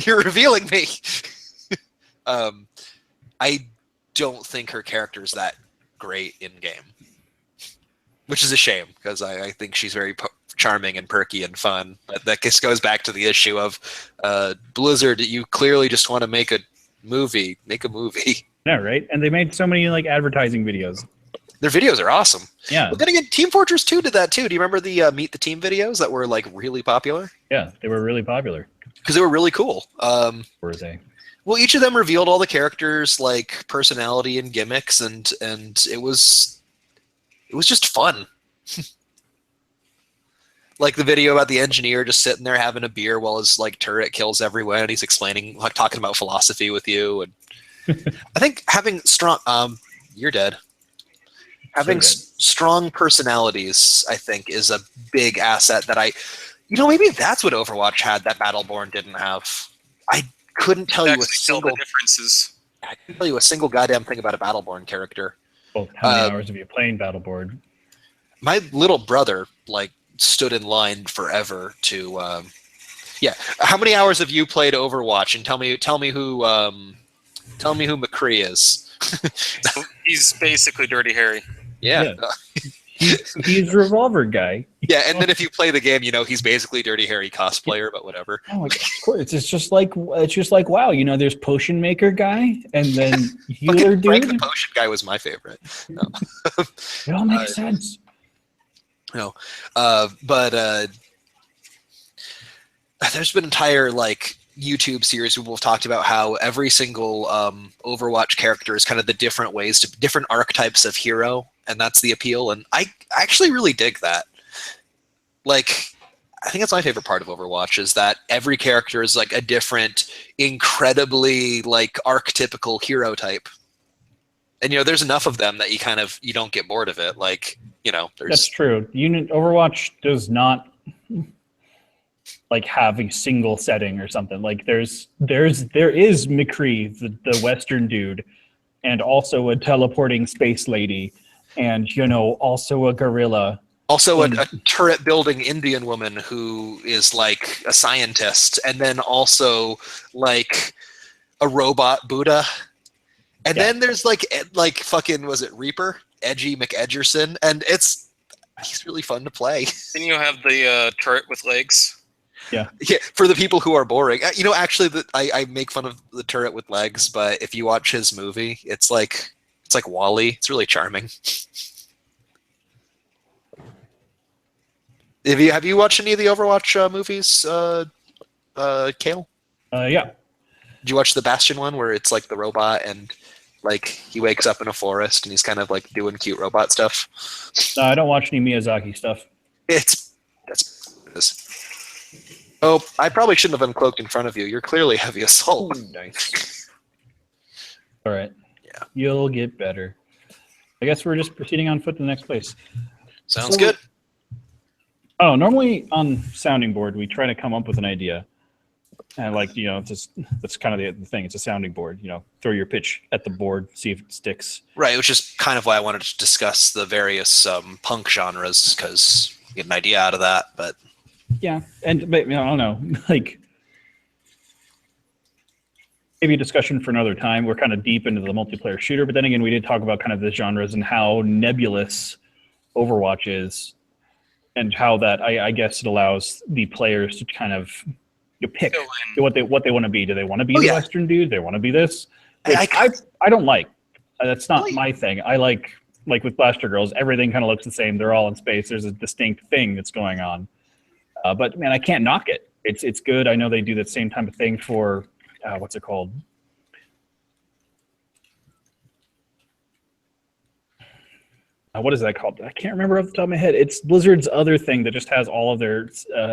You're revealing me. I don't think her character is that great in game, which is a shame because I think she's very charming and perky and fun. But that just goes back to the issue of Blizzard. You clearly just want to make a movie. Make a movie. Yeah, right. And they made so many like advertising videos. Their videos are awesome. Yeah. But then again, Team Fortress 2 did that too. Do you remember the Meet the Team videos that were like really popular? Yeah, they were really popular. Because they were really cool. Were they? Well, each of them revealed all the characters' like personality and gimmicks, and it was just fun. Like the video about the engineer just sitting there having a beer while his like turret kills everyone, and he's explaining, like talking about philosophy with you. And I think having strong, you're dead. Having strong personalities, I think, is a big asset that maybe that's what Overwatch had that Battleborn didn't have. I couldn't tell you a single differences. I couldn't tell you a single goddamn thing about a Battleborn character. Well, how many hours have you playing Battleborn? My little brother stood in line forever to. How many hours have you played Overwatch? And tell me who McCree is. He's basically Dirty Harry. Yeah. He's Revolver guy. Yeah, and then if you play the game, he's basically Dirty Harry cosplayer, but whatever. Oh, of course. It's just like WoW. There's Potion Maker guy, and then Healer dude. Frank the Potion guy was my favorite. No. It all makes sense. No, but there's been entire YouTube series where we've talked about how every single Overwatch character is kind of the different archetypes of hero, and that's the appeal. And I actually really dig that. I think that's my favorite part of Overwatch is that every character is like a different, incredibly archetypical hero type. And there's enough of them that you don't get bored of it. That's true. Overwatch does not have a single setting or something. There is McCree, the Western dude, and also a teleporting space lady, and also a gorilla. Also, a turret building Indian woman who is a scientist, and then also a robot Buddha. And then there's fucking, was it Reaper? Edgy McEdgerson, and he's really fun to play. Then you have the turret with legs. Yeah, for the people who are boring. Actually, I make fun of the turret with legs, but if you watch his movie, it's like WALL-E. It's really charming. Have you watched any of the Overwatch movies, Kale? Yeah. Did you watch the Bastion one where it's the robot and he wakes up in a forest and he's kind of doing cute robot stuff? No, I don't watch any Miyazaki stuff. That's Oh, I probably shouldn't have uncloaked in front of you. You're clearly heavy assault. Nice. All right. Yeah. You'll get better. I guess we're just proceeding on foot to the next place. Sounds good. Oh, normally on sounding board, we try to come up with an idea. And that's kind of the thing. It's a sounding board. Throw your pitch at the board, see if it sticks. Right, which is kind of why I wanted to discuss the various punk genres, because you get an idea out of that. But yeah, but I don't know, maybe a discussion for another time. We're kind of deep into the multiplayer shooter, but then again, we did talk about kind of the genres and how nebulous Overwatch is. and how that I guess it allows the players to kind of pick Fill in. what they want to be. Do they want to be Oh, the yeah. Western dude? Do they want to be this? Which I I don't like. That's not Really? my thing. I like with Blaster Girls, everything kind of looks the same. They're all in space. There's a distinct thing that's going on. But man, I can't knock it. It's good. I know they do that same type of thing for what's it called? What is that called? I can't remember off the top of my head. It's Blizzard's other thing that just has all of their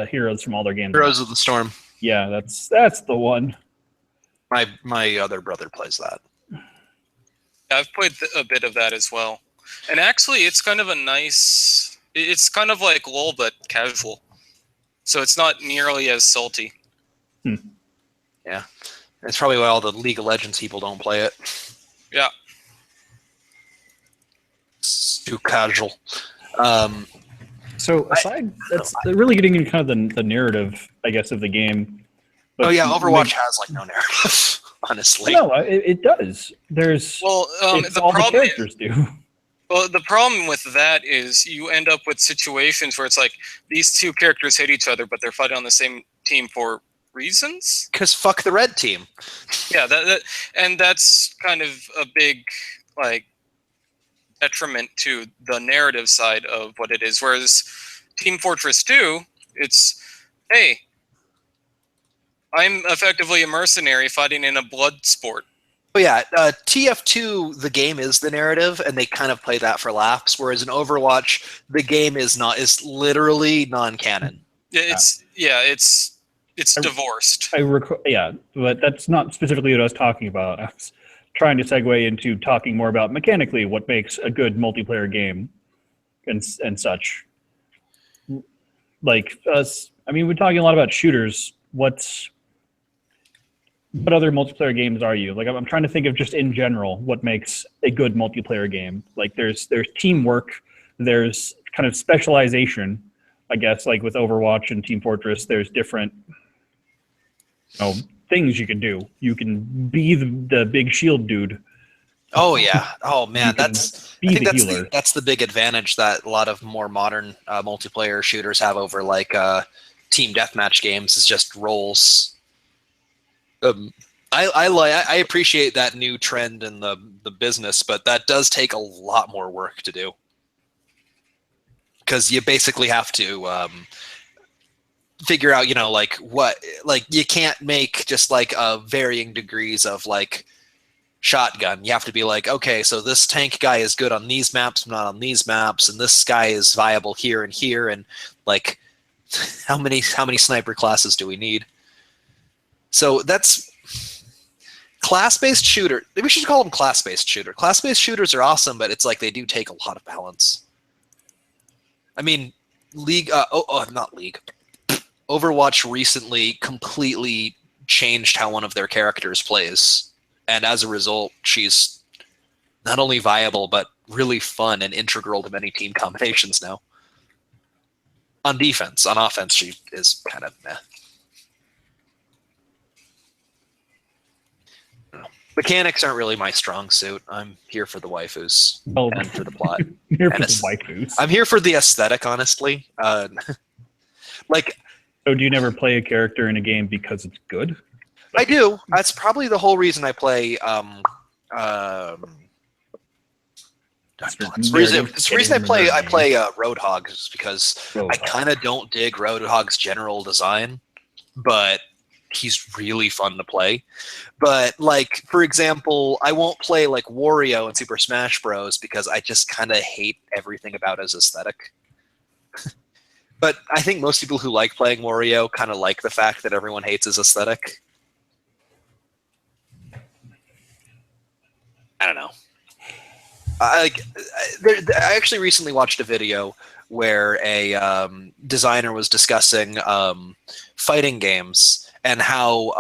heroes from all their games. Heroes of the Storm. Yeah, that's the one. My other brother plays that. I've played a bit of that as well, and actually, it's kind of a nice. It's kind of like LoL, but casual, so it's not nearly as salty. Yeah, that's probably why all the League of Legends people don't play it. Yeah. It's too casual. So aside, that's really getting into kind of the narrative, I guess, of the game. But Oh yeah, Overwatch has like no narrative, honestly. No, it does. There's it's the all the problem characters do. Well, the problem with that is you end up with situations where it's like these two characters hate each other, but they're fighting on the same team for reasons. Because fuck the red team. Yeah, and that's kind of a big like detriment to the narrative side of what it is. Whereas Team Fortress 2, it's hey, I'm effectively a mercenary fighting in a blood sport. Oh yeah, TF2, the game is the narrative, and they kind of play that for laughs. Whereas in Overwatch, the game is literally non-canon. It's divorced. Yeah, but that's not specifically what I was talking about. I was trying to segue into talking more about mechanically what makes a good multiplayer game and such. Like us, I mean, we're talking a lot about shooters. What other multiplayer games are you? Like, I'm trying to think of just in general what makes a good multiplayer game. Like, there's teamwork, there's kind of specialization, I guess. Like with Overwatch and Team Fortress, there's different, things you can do. You can be the big shield dude. Oh yeah. Oh man, healer. That's the big advantage that a lot of more modern multiplayer shooters have over like team deathmatch games is just roles. I appreciate that new trend in the business, but that does take a lot more work to do because you basically have to figure out, like what, like you can't make just like varying degrees of like shotgun. You have to be like, okay, so this tank guy is good on these maps, not on these maps, and this guy is viable here and here, and like how many sniper classes do we need? So that's class-based shooter. Maybe we should call them class-based shooter. Class-based shooters are awesome, but it's like they do take a lot of balance. I mean, not League. Overwatch recently completely changed how one of their characters plays, and as a result, she's not only viable but really fun and integral to many team combinations now. On defense, on offense, she is kind of meh. Mechanics aren't really my strong suit. I'm here for the waifus and for the plot. Here for the waifus. I'm here for the aesthetic, honestly. Like, so do you never play a character in a game because it's good? I do. That's probably the whole reason I play. The reason I play Roadhog is because I kind of don't dig Roadhog's general design, but he's really fun to play. But like, for example, I won't play like Wario in Super Smash Bros. Because I just kind of hate everything about his aesthetic. But I think most people who like playing Wario kind of like the fact that everyone hates his aesthetic. I don't know. I actually recently watched a video where a designer was discussing fighting games and how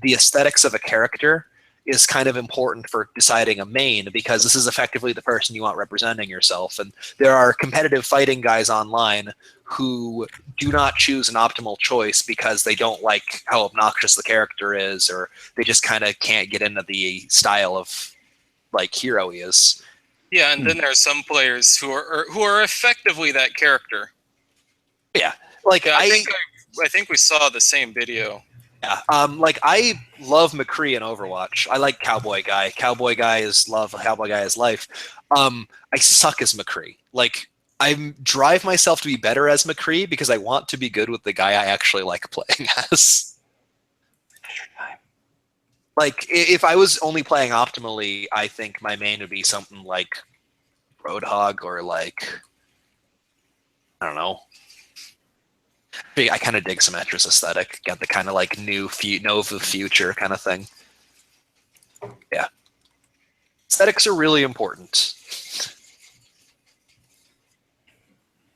the aesthetics of a character is kind of important for deciding a main, because this is effectively the person you want representing yourself. And there are competitive fighting guys online who do not choose an optimal choice because they don't like how obnoxious the character is, or they just kind of can't get into the style of like hero he is. Yeah, and then there are some players who are effectively that character. Yeah, like Yeah, I think we saw the same video. Yeah, like I love McCree in Overwatch. I like Cowboy Guy. Cowboy Guy is love. Cowboy Guy is life. I suck as McCree. Like I drive myself to be better as McCree because I want to be good with the guy I actually like playing as. Like if I was only playing optimally, I think my main would be something like Roadhog or like I don't know. I kind of dig Symmetra's aesthetic. Got the kind of like Nova future kind of thing. Yeah. Aesthetics are really important.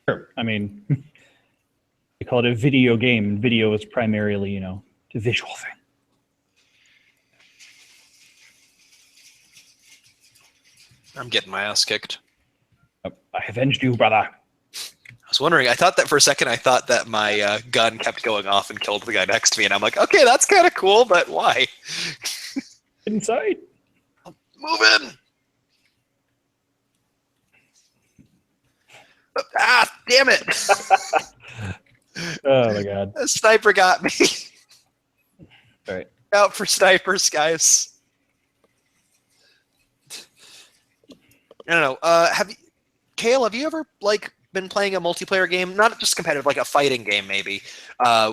Sure. I mean, they call it a video game. Video is primarily, a visual thing. I'm getting my ass kicked. I avenged you, brother. I was wondering, I thought that for a second, I thought that my gun kept going off and killed the guy next to me, and I'm like, okay, that's kind of cool, but why? Inside. Move in! Ah, damn it! Oh my god. A sniper got me. All right. Out for snipers, guys. I don't know. Kale, have you ever been playing a multiplayer game, not just competitive, like a fighting game maybe,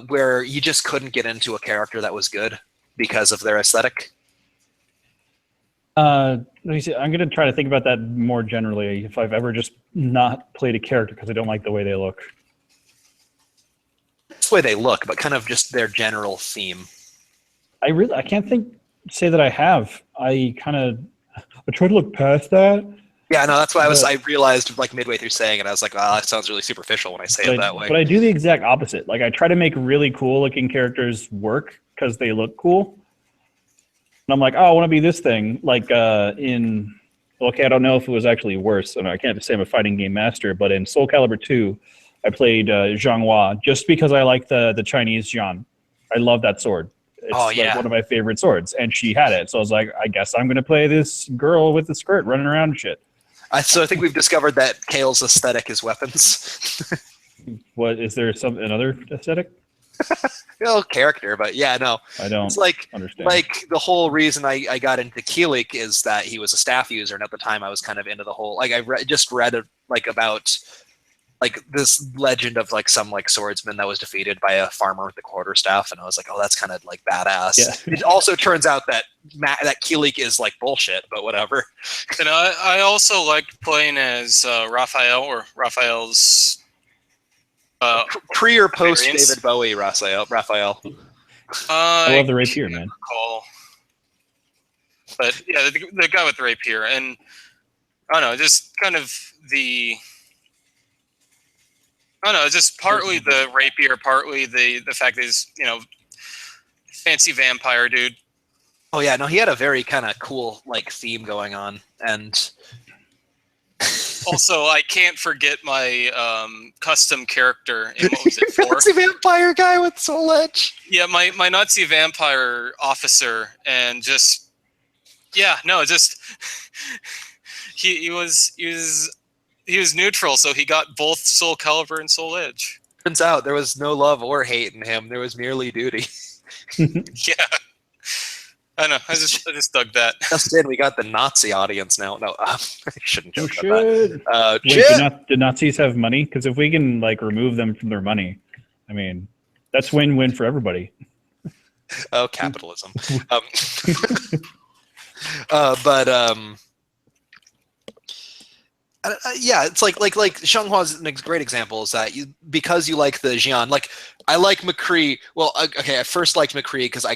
where you just couldn't get into a character that was good because of their aesthetic? Let me see. I'm going to try to think about that more generally. If I've ever just not played a character because I don't like the way they look. That's the way they look, but kind of just their general theme. I can't say that I have. I try to look past that. Yeah, no, that's why I realized like midway through saying it, I was like, oh, that sounds really superficial when I say it that way. But I do the exact opposite. Like I try to make really cool looking characters work because they look cool. And I'm like, oh, I want to be this thing. Like I don't know if it was actually worse. I can't say I'm a fighting game master, but in Soul Calibur 2, I played Zhang Hua just because I like the Chinese Zhan. I love that sword. It's like one of my favorite swords, and she had it. So I was like, I guess I'm going to play this girl with the skirt running around and shit. So I think we've discovered that Kale's aesthetic is weapons. What is there another aesthetic? Character, but yeah, no. I don't understand. Like the whole reason I got into Keelik is that he was a staff user, and at the time I was kind of into the whole just read about this legend of some swordsman that was defeated by a farmer with a quarterstaff, and I was like, oh, that's kind of badass. Yeah. It also turns out that Keelik is bullshit, but whatever. And I also liked playing as Raphael or Raphael's. Pre or post David Bowie, Raphael. I love the rapier, man. But yeah, the guy with the rapier, and I don't know, just kind of just partly the rapier, partly the fact that he's fancy vampire dude. Oh yeah, no, he had a very kind of cool theme going on, and also I can't forget my custom character in what was it for? Nazi vampire guy with Soul Edge. Yeah, my Nazi vampire officer, and just he was neutral, so he got both Soul Calibur and Soul Edge. Turns out there was no love or hate in him. There was merely duty. Yeah. I know. I just dug that. Just in, we got the Nazi audience now. No, I shouldn't joke about that. Wait, do Nazis have money? Because if we can remove them from their money, I mean, that's win-win for everybody. Oh, capitalism. Yeah, it's like Xianghua's a great example is that because you like the Xian, I like McCree. Well, okay, I first liked McCree because I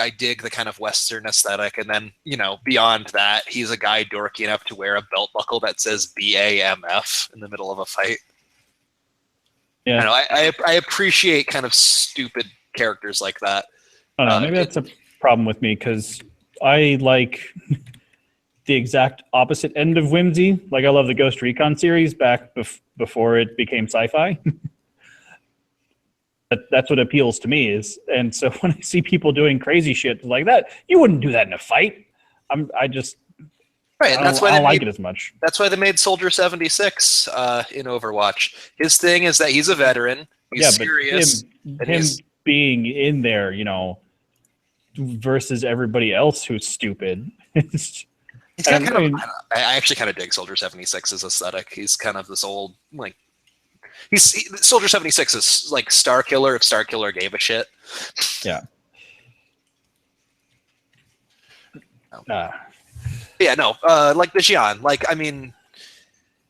dig the kind of Western aesthetic, and then beyond that, he's a guy dorky enough to wear a belt buckle that says BAMF in the middle of a fight. Yeah, I appreciate kind of stupid characters like that. I don't know, maybe that's a problem with me because I like the exact opposite end of whimsy. Like I love the Ghost Recon series back before it became sci-fi. That's what appeals to me is, and so when I see people doing crazy shit like that, you wouldn't do that in a fight. Right, and that's why I don't they like made, it as much. that's why they made Soldier 76 in Overwatch. His thing is that he's a veteran, he's Yeah, but serious, and him being in there, versus everybody else who's stupid. he's got And kind I of. mean, I actually kind of dig Soldier 76's aesthetic. He's kind of this old like. Soldier 76 is like Star Killer if Star Killer gave a shit. yeah. Yeah, no, like the Xi'an. Like, I mean,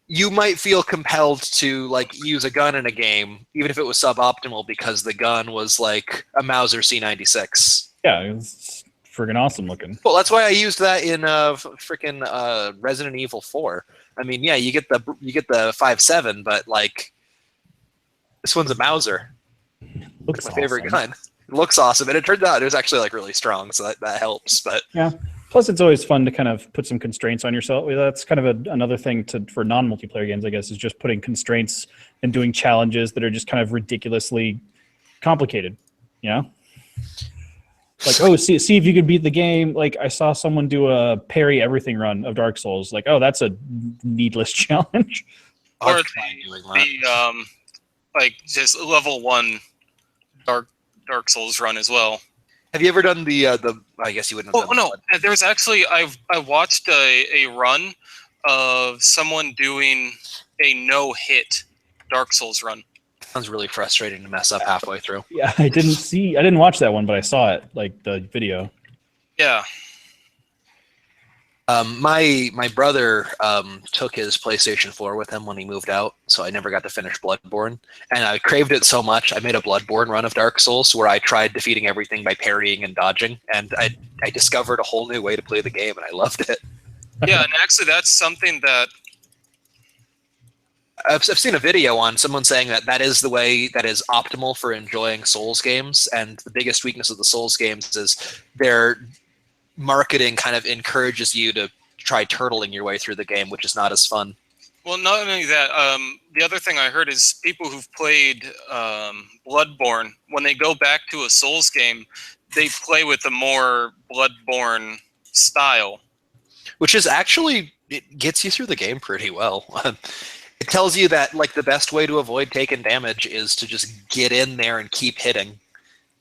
you might feel compelled to like use a gun in a game, even if it was suboptimal, because the gun was like a Mauser C96. Yeah, it's friggin' awesome looking. Well, that's why I used that in freaking Resident Evil 4. I mean, yeah, you get the 5.7, but like this one's a Mauser. Looks It's my favorite awesome. gun. It looks awesome, and it turns out it was actually like really strong, so that helps. But Yeah. Plus, it's always fun to kind of put some constraints on yourself. That's kind of another thing for non-multiplayer games, I guess, is just putting constraints and doing challenges that are just kind of ridiculously complicated. Like, oh, see if you could beat the game. Like, I saw someone do a parry everything run of Dark Souls. Like, oh, that's a needless challenge. Or I've tried doing that. like just level 1 Dark Souls run as well. Have you ever done the? I guess you wouldn't have Oh done. no, there was actually I watched a run of someone doing a no-hit Dark Souls run. Sounds really frustrating to mess up halfway through. Yeah, I didn't watch that one, but I saw it, like the video. Yeah. My brother took his PlayStation 4 with him when he moved out, so I never got to finish Bloodborne. And I craved it so much, I made a Bloodborne run of Dark Souls where I tried defeating everything by parrying and dodging, and I discovered a whole new way to play the game, and I loved it. Yeah, and actually that's something that I've seen a video on someone saying that is the way that is optimal for enjoying Souls games, and the biggest weakness of the Souls games is their marketing kind of encourages you to try turtling your way through the game, which is not as fun. Well, not only that, the other thing I heard is people who've played Bloodborne, when they go back to a Souls game, they play with a more Bloodborne style. Which is actually, it gets you through the game pretty well. It tells you that like the best way to avoid taking damage is to just get in there and keep hitting.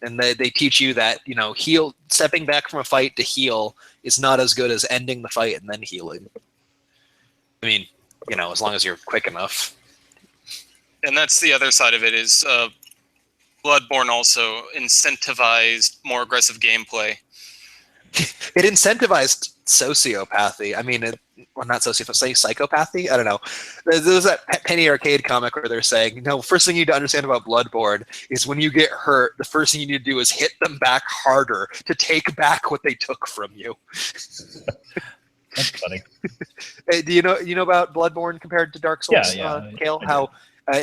And they teach you that, stepping back from a fight to heal is not as good as ending the fight and then healing. I mean, as long as you're quick enough. And that's the other side of it is Bloodborne also incentivized more aggressive gameplay. It incentivized sociopathy. I mean, not sociopathy, say psychopathy? I don't know. There's that Penny Arcade comic where they're saying, first thing you need to understand about Bloodborne is when you get hurt, the first thing you need to do is hit them back harder to take back what they took from you. That's funny. Hey, do you know about Bloodborne compared to Dark Souls, Yeah, Kale? How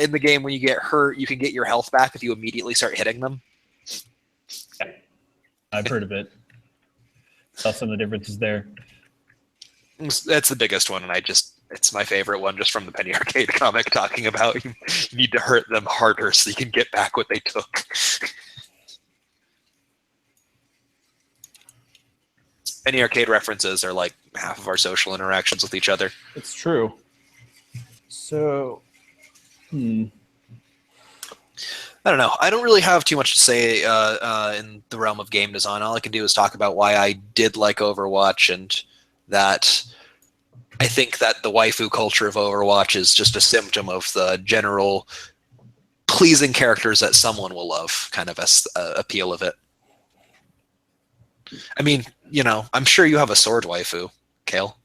in the game when you get hurt, you can get your health back if you immediately start hitting them? Yeah. I've heard of it. Saw some of the differences there. That's the biggest one, and it's my favorite one just from the Penny Arcade comic talking about you need to hurt them harder so you can get back what they took. Penny Arcade references are like half of our social interactions with each other. It's true. So, I don't know. I don't really have too much to say in the realm of game design. All I can do is talk about why I did like Overwatch, and that I think that the waifu culture of Overwatch is just a symptom of the general pleasing characters that someone will love kind of appeal of it. I mean, I'm sure you have a sword waifu, Kale.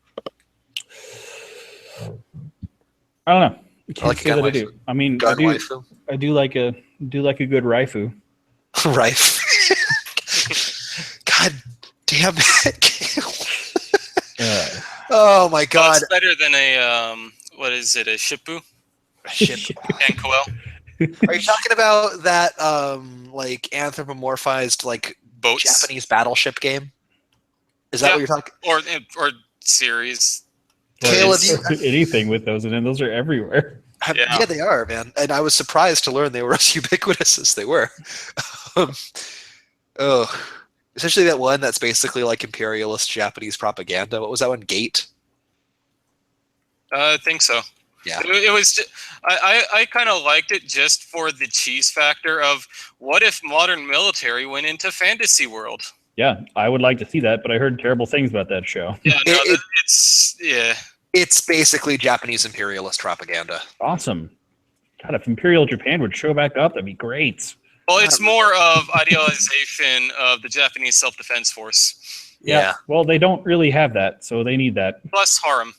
I don't know. I can't like say that I do. I mean, gun waifu. I do like a good raifu. Rife. God damn it, Kale. Oh my god. It's better than a what is it? A Shippu? And Coel? Are you talking about that like anthropomorphized like Boats? Japanese battleship game? Is that what you're talking? Or series? Kale, Anything with those in them, those are everywhere. Yeah, they are, man. And I was surprised to learn they were as ubiquitous as they were. Essentially that one that's basically like imperialist Japanese propaganda. What was that one? Gate? I think so. Yeah. It was. I kind of liked it just for the cheese factor of what if modern military went into fantasy world. Yeah, I would like to see that, but I heard terrible things about that show. Yeah, no, It, it's. it's basically Japanese imperialist propaganda. Awesome. God, if Imperial Japan would show back up, that'd be great. Well, it's more of idealization of the Japanese self-defense force. Yeah. Well, they don't really have that, so they need that. Plus harem.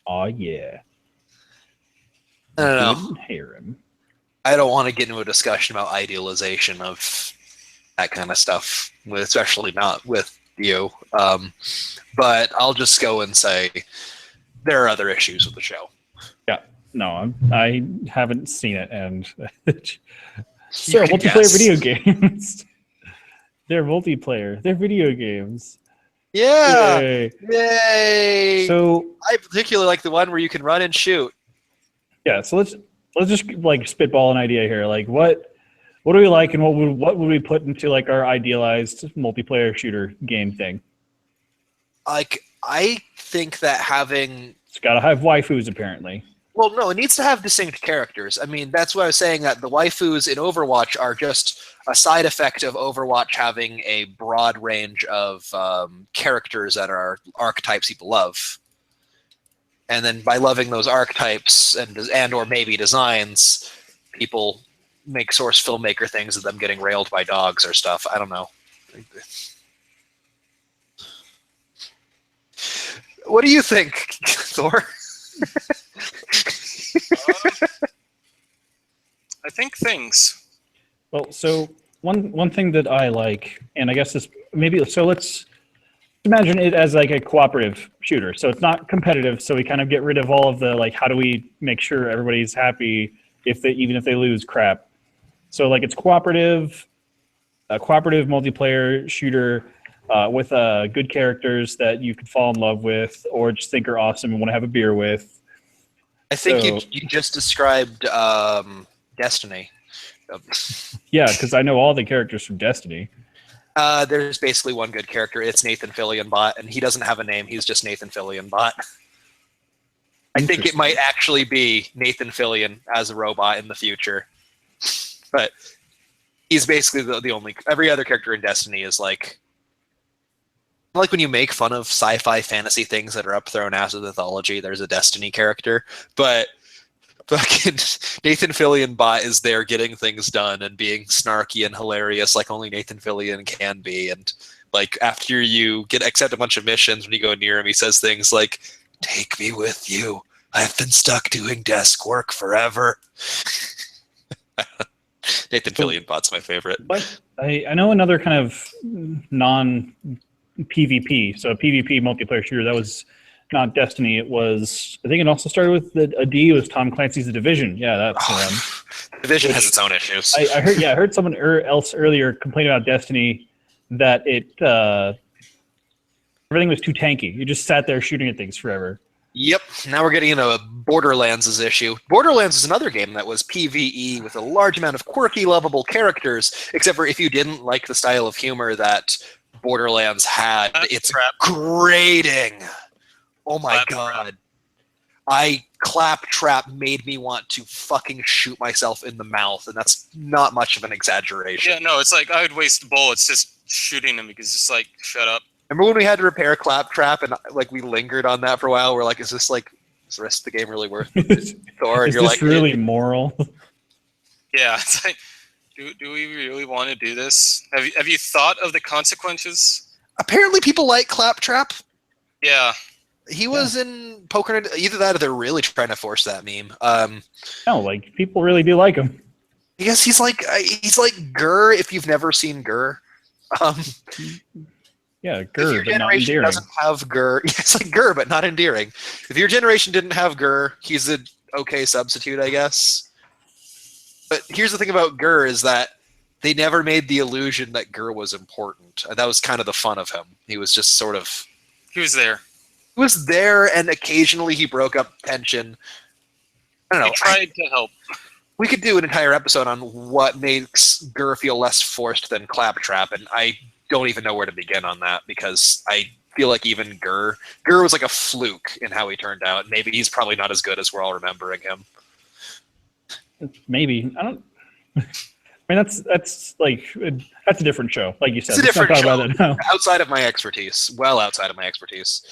Oh yeah. I don't know. Good harem. I don't want to get into a discussion about idealization of that kind of stuff, especially not with you. But I'll just go and say there are other issues with the show. Yeah. No, I haven't seen it, and You they're can multiplayer guess. video games. They're multiplayer. They're video games. Yeah. Yay. Yay. So I particularly like the one where you can run and shoot. yeah, so let's just like spitball an idea here. Like what do we like, and what would we put into like our idealized multiplayer shooter game thing? Like, I think that having It's got to have waifus apparently. well, no, it needs to have distinct characters. I mean, that's what I was saying, that the waifus in Overwatch are just a side effect of Overwatch having a broad range of characters that are archetypes people love. And then by loving those archetypes and or maybe designs, people make source filmmaker things of them getting railed by dogs or stuff. I don't know. What do you think, Thor? I think things. Well, so one thing that I like, and I guess this maybe so let's imagine it as like a cooperative shooter. So it's not competitive. So we kind of get rid of all of the like, how do we make sure everybody's happy even if they lose crap. So like it's cooperative, a cooperative multiplayer shooter with good characters that you could fall in love with or just think are awesome and want to have a beer with. I think So- you just described Destiny. Yeah, because I know all the characters from Destiny. There's basically one good character. It's Nathan Fillion Bot, and he doesn't have a name. He's just Nathan Fillion Bot. I think it Interesting. might actually be Nathan Fillion as a robot in the future. But he's basically the only... Every other character in Destiny is like when you make fun of sci-fi fantasy things that are up thrown as a mythology, there's a Destiny character. But fucking Nathan Fillion Bot is there getting things done and being snarky and hilarious like only Nathan Fillion can be. And like after you accept a bunch of missions, when you go near him, he says things like, "Take me with you. I've been stuck doing desk work forever." Nathan Fillion Bot's my favorite. But I know another kind of non-PvP, so a PvP multiplayer shooter that was not Destiny. It was, I think it also started with a D. It was Tom Clancy's The Division. Yeah, that's the one. Division has its own issues. I heard. Yeah, I heard someone else earlier complain about Destiny that everything was too tanky. You just sat there shooting at things forever. Yep. Now we're getting into Borderlands' issue. Borderlands is another game that was PvE with a large amount of quirky, lovable characters, except for if you didn't like the style of humor that Borderlands had, it's grating. Oh my god. Claptrap made me want to fucking shoot myself in the mouth, and that's not much of an exaggeration. Yeah, no, it's like I would waste bullets just shooting them because it's like, shut up. Remember when we had to repair Claptrap and like we lingered on that for a while? We're like, is the rest of the game really worth it? Thor, and Is you're this like, really moral? Yeah, it's like, do we really want to do this? Have you thought of the consequences? apparently people like Claptrap. Yeah. He was in Poker. Either that or they're really trying to force that meme. No, like people really do like him. I guess he's like Gurr if you've never seen Gurr. Yeah, If Gurr, your but not generation endearing. doesn't have Gurr, it's like Gurr, but not endearing. If your generation didn't have Gurr, he's an okay substitute, I guess. But here's the thing about Gurr is that they never made the illusion that Gurr was important. And that was kind of the fun of him. He was just sort of... He was there. He was there, and occasionally he broke up tension. I don't know. He tried to help. We could do an entire episode on what makes Gurr feel less forced than Claptrap, and I don't even know where to begin on that because I feel like even Gur was like a fluke in how he turned out. Maybe he's probably not as good as we're all remembering him. Maybe. I don't. I mean, that's a different show. Like you said, It's a different show. About that now. Outside of my expertise. Well, outside of my expertise.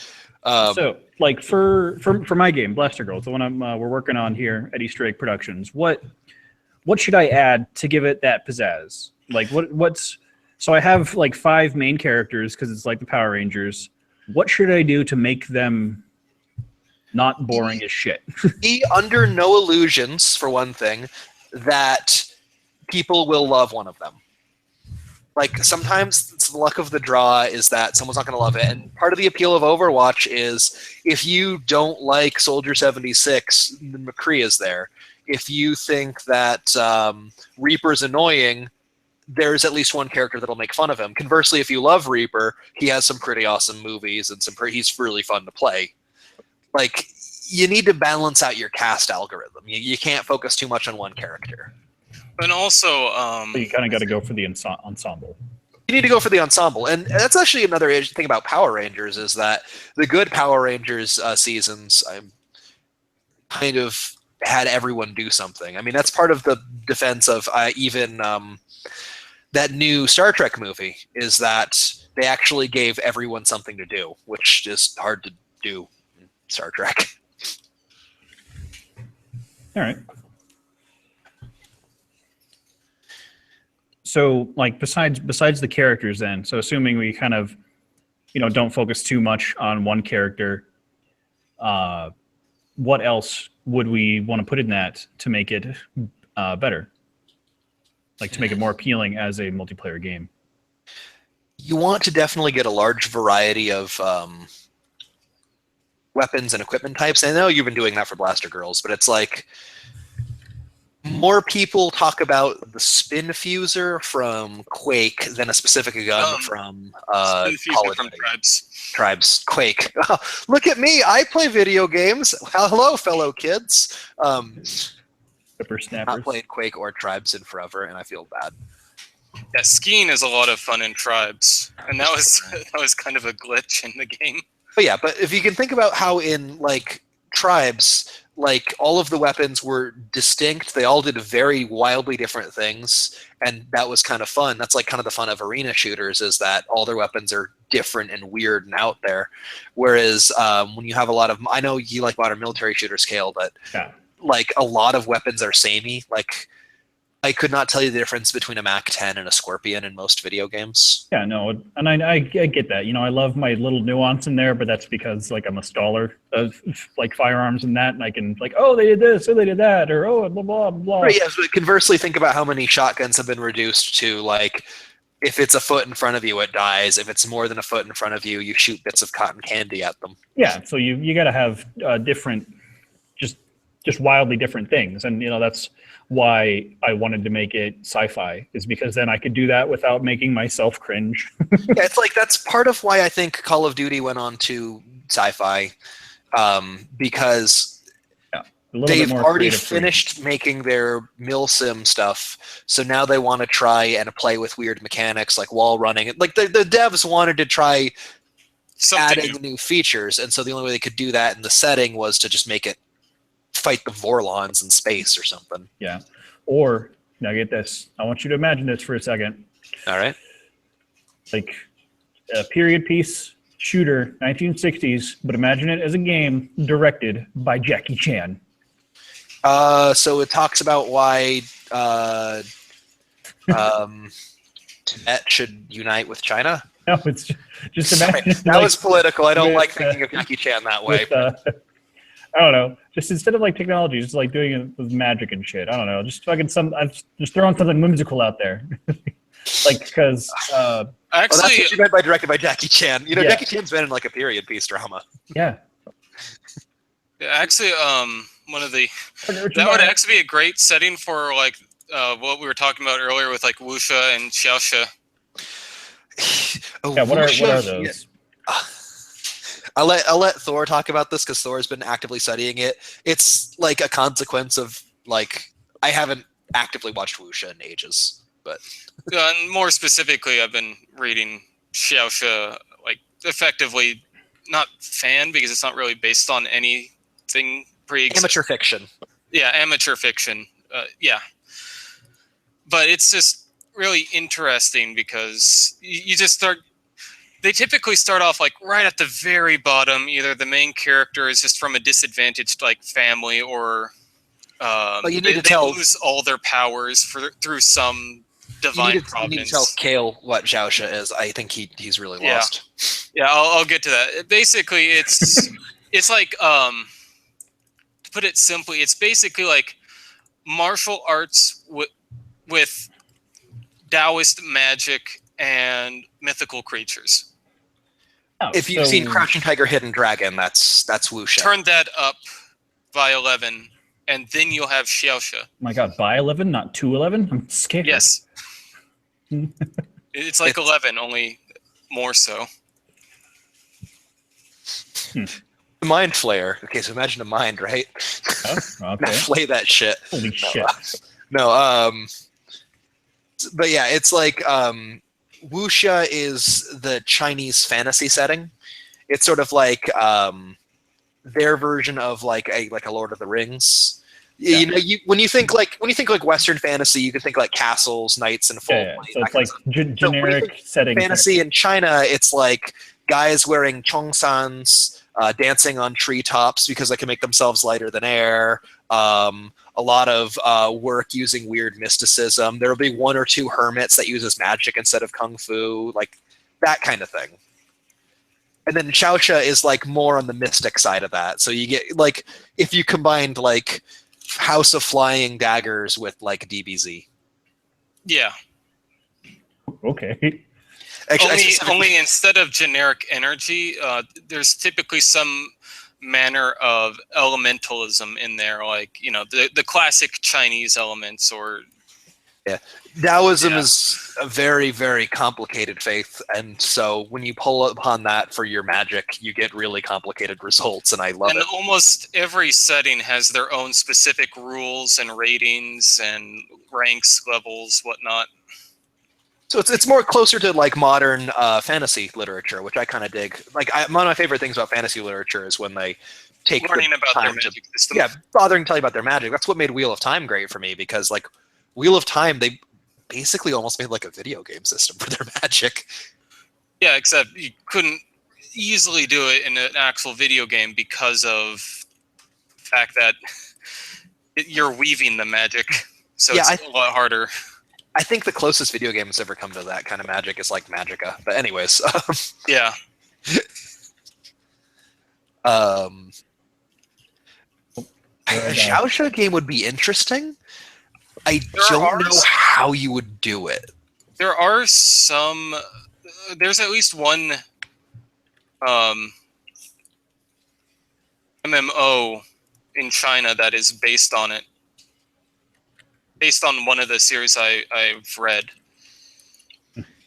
So, like for my game, Blaster Girls, the one we're working on here at Easter Egg Productions, what should I add to give it that pizzazz? Like what's so I have like 5 main characters because it's like the Power Rangers. What should I do to make them not boring as shit? Be under no illusions, for one thing, that people will love one of them. Like, sometimes it's the luck of the draw is that someone's not going to love it. And part of the appeal of Overwatch is if you don't like Soldier 76, then McCree is there. If you think that Reaper's annoying, there's at least one character that'll make fun of him. Conversely, if you love Reaper, he has some pretty awesome movies and he's really fun to play. Like, you need to balance out your cast algorithm. You can't focus too much on one character. And also, So you kind of got to go for the ensemble. You need to go for the ensemble. And that's actually another thing about Power Rangers is that the good Power Rangers seasons kind of had everyone do something. I mean, that's part of the defense of even that new Star Trek movie is that they actually gave everyone something to do, which is hard to do in Star Trek. All right. So, like, besides the characters, then, so assuming we kind of, don't focus too much on one character, what else would we want to put in that to make it better? Like, to make it more appealing as a multiplayer game? You want to definitely get a large variety of weapons and equipment types. I know you've been doing that for Blaster Girls, but it's like more people talk about the spin fuser from Quake than a specific gun from Call of Duty. Tribes. Quake. Oh, look at me! I play video games. Hello, fellow kids. Snappers. Not played Quake or Tribes in forever, and I feel bad. Yeah, skiing is a lot of fun in Tribes, and that was kind of a glitch in the game. But yeah, but if you can think about how in like Tribes, like all of the weapons were distinct, they all did very wildly different things, and that was kind of fun. That's like kind of the fun of arena shooters is that all their weapons are different and weird and out there. Whereas when you have a lot of, I know you like modern military shooters, Kale, but yeah. Like a lot of weapons are samey. Like I could not tell you the difference between a MAC-10 and a Scorpion in most video games. Yeah, no, and I get that. I love my little nuance in there, but that's because like I'm a staller of like firearms and that, and I can like, oh, they did this, or they did that, or oh, blah blah blah. Right, yeah, but conversely, think about how many shotguns have been reduced to like, if it's a foot in front of you, it dies. If it's more than a foot in front of you, you shoot bits of cotton candy at them. Yeah, so you got to have different, just wildly different things, and that's why I wanted to make it sci-fi, is because then I could do that without making myself cringe. Yeah, it's like that's part of why I think Call of Duty went on to sci-fi, because they've already finished making their milsim stuff, so now they want to try and play with weird mechanics like wall running. Like the devs wanted to try adding new features, and so the only way they could do that in the setting was to just make it fight the Vorlons in space or something. Yeah. Or, now get this. I want you to imagine this for a second. All right. Like a period piece shooter, 1960s, but imagine it as a game directed by Jackie Chan. So it talks about why Tibet should unite with China? No, it's just imagine. Sorry, that was political. I don't like thinking of Jackie Chan that way. I don't know. Just instead of like technology, just like doing it with magic and shit. I don't know. Just fucking just throwing something whimsical out there. Like, because actually, that's what you meant by directed by Jackie Chan. Yeah. Jackie Chan's been in like a period piece drama. Yeah. Actually, one of the that would actually be a great setting for like what we were talking about earlier with like wuxia and xiaoxia. Yeah. What are those? Yeah. I'll let Thor talk about this because Thor's been actively studying it. It's like a consequence of like I haven't actively watched wuxia in ages, but And more specifically, I've been reading xiaoxia like effectively not fan because it's not really based on anything pre-existing. Amateur fiction. Yeah, amateur fiction. Yeah. But it's just really interesting because you just start. They typically start off like right at the very bottom. Either the main character is just from a disadvantaged like family, or You need they to tell. lose all their powers through some divine providence. You need to tell Kale what Zhaosha is. I think he's really lost. Yeah, I'll get to that. Basically, it's it's like to put it simply, it's basically like martial arts with Taoist magic and mythical creatures. Oh, If you've seen Crouching Tiger, Hidden Dragon, that's wuxia. Turn that up by 11, and then you'll have Xiaoxia. My God, by 11, not 211? I'm scared. Yes. It's like 11, only more so. The Mind Flayer. Okay, so imagine a mind, right? Oh, okay. Now flay that shit. Holy shit. No, but yeah, it's like wuxia is the Chinese fantasy setting. It's sort of like their version of like a Lord of the Rings. Yeah. You know, when you think like Western fantasy, you can think like castles, knights, and full. Yeah. So it's like generic setting. Fantasy in China, it's like guys wearing chongsans, dancing on treetops because they can make themselves lighter than air. A lot of work using weird mysticism. There will be one or two hermits that uses magic instead of kung fu, like that kind of thing. And then Xiaoxia is like more on the mystic side of that. So you get like if you combined like House of Flying Daggers with like DBZ. Yeah. Okay. Actually, only instead of generic energy, there's typically some manner of elementalism in there, like the classic Chinese elements, or Taoism is a very, very complicated faith, and so when you pull upon that for your magic, you get really complicated results, and I love it. And almost every setting has their own specific rules and ratings and ranks, levels, whatnot. So it's more closer to like modern fantasy literature, which I kind of dig. Like one of my favorite things about fantasy literature is when they take learning about their magic system. Yeah, bothering to tell you about their magic. That's what made Wheel of Time great for me, because like Wheel of Time, they basically almost made like a video game system for their magic. Yeah, except you couldn't easily do it in an actual video game because of the fact that you're weaving the magic, so it's a lot harder. I think the closest video game that's ever come to that kind of magic is like Magica. But anyways, yeah. A Xiaoxia game would be interesting. I don't know how you would do it. There are some. There's at least one MMO in China that is based on it. Based on one of the series I've read.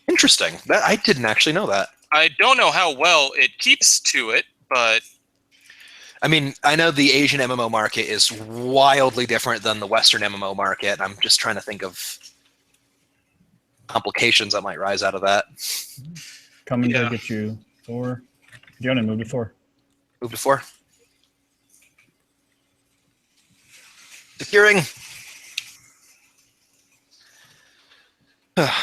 Interesting. That I didn't actually know that. I don't know how well it keeps to it, but I mean, I know the Asian MMO market is wildly different than the Western MMO market. I'm just trying to think of complications that might rise out of that. Coming to get you, Thor. You want to move to Thor? Move to 4. Securing. I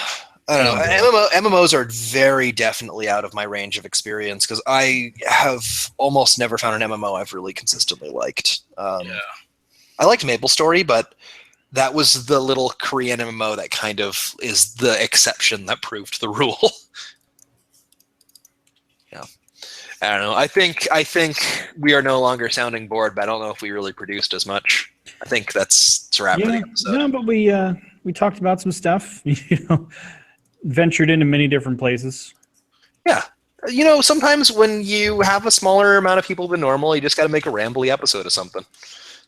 don't know. MMOs are very definitely out of my range of experience because I have almost never found an MMO I've really consistently liked. I liked MapleStory, but that was the little Korean MMO that kind of is the exception that proved the rule. Yeah, I don't know. I think we are no longer sounding bored, but I don't know if we really produced as much. I think that's a wrap for the episode. No, but we talked about some stuff. Ventured into many different places. Yeah. Sometimes when you have a smaller amount of people than normal, you just got to make a rambly episode of something.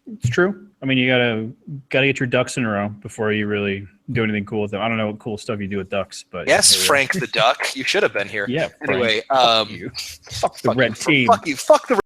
It's true. I mean, you gotta get your ducks in a row before you really do anything cool with them. I don't know what cool stuff you do with ducks, but yes, Frank the duck, you should have been here. Yeah. Anyway, Frank, fuck you. Fuck the red team. Fuck you. Fuck the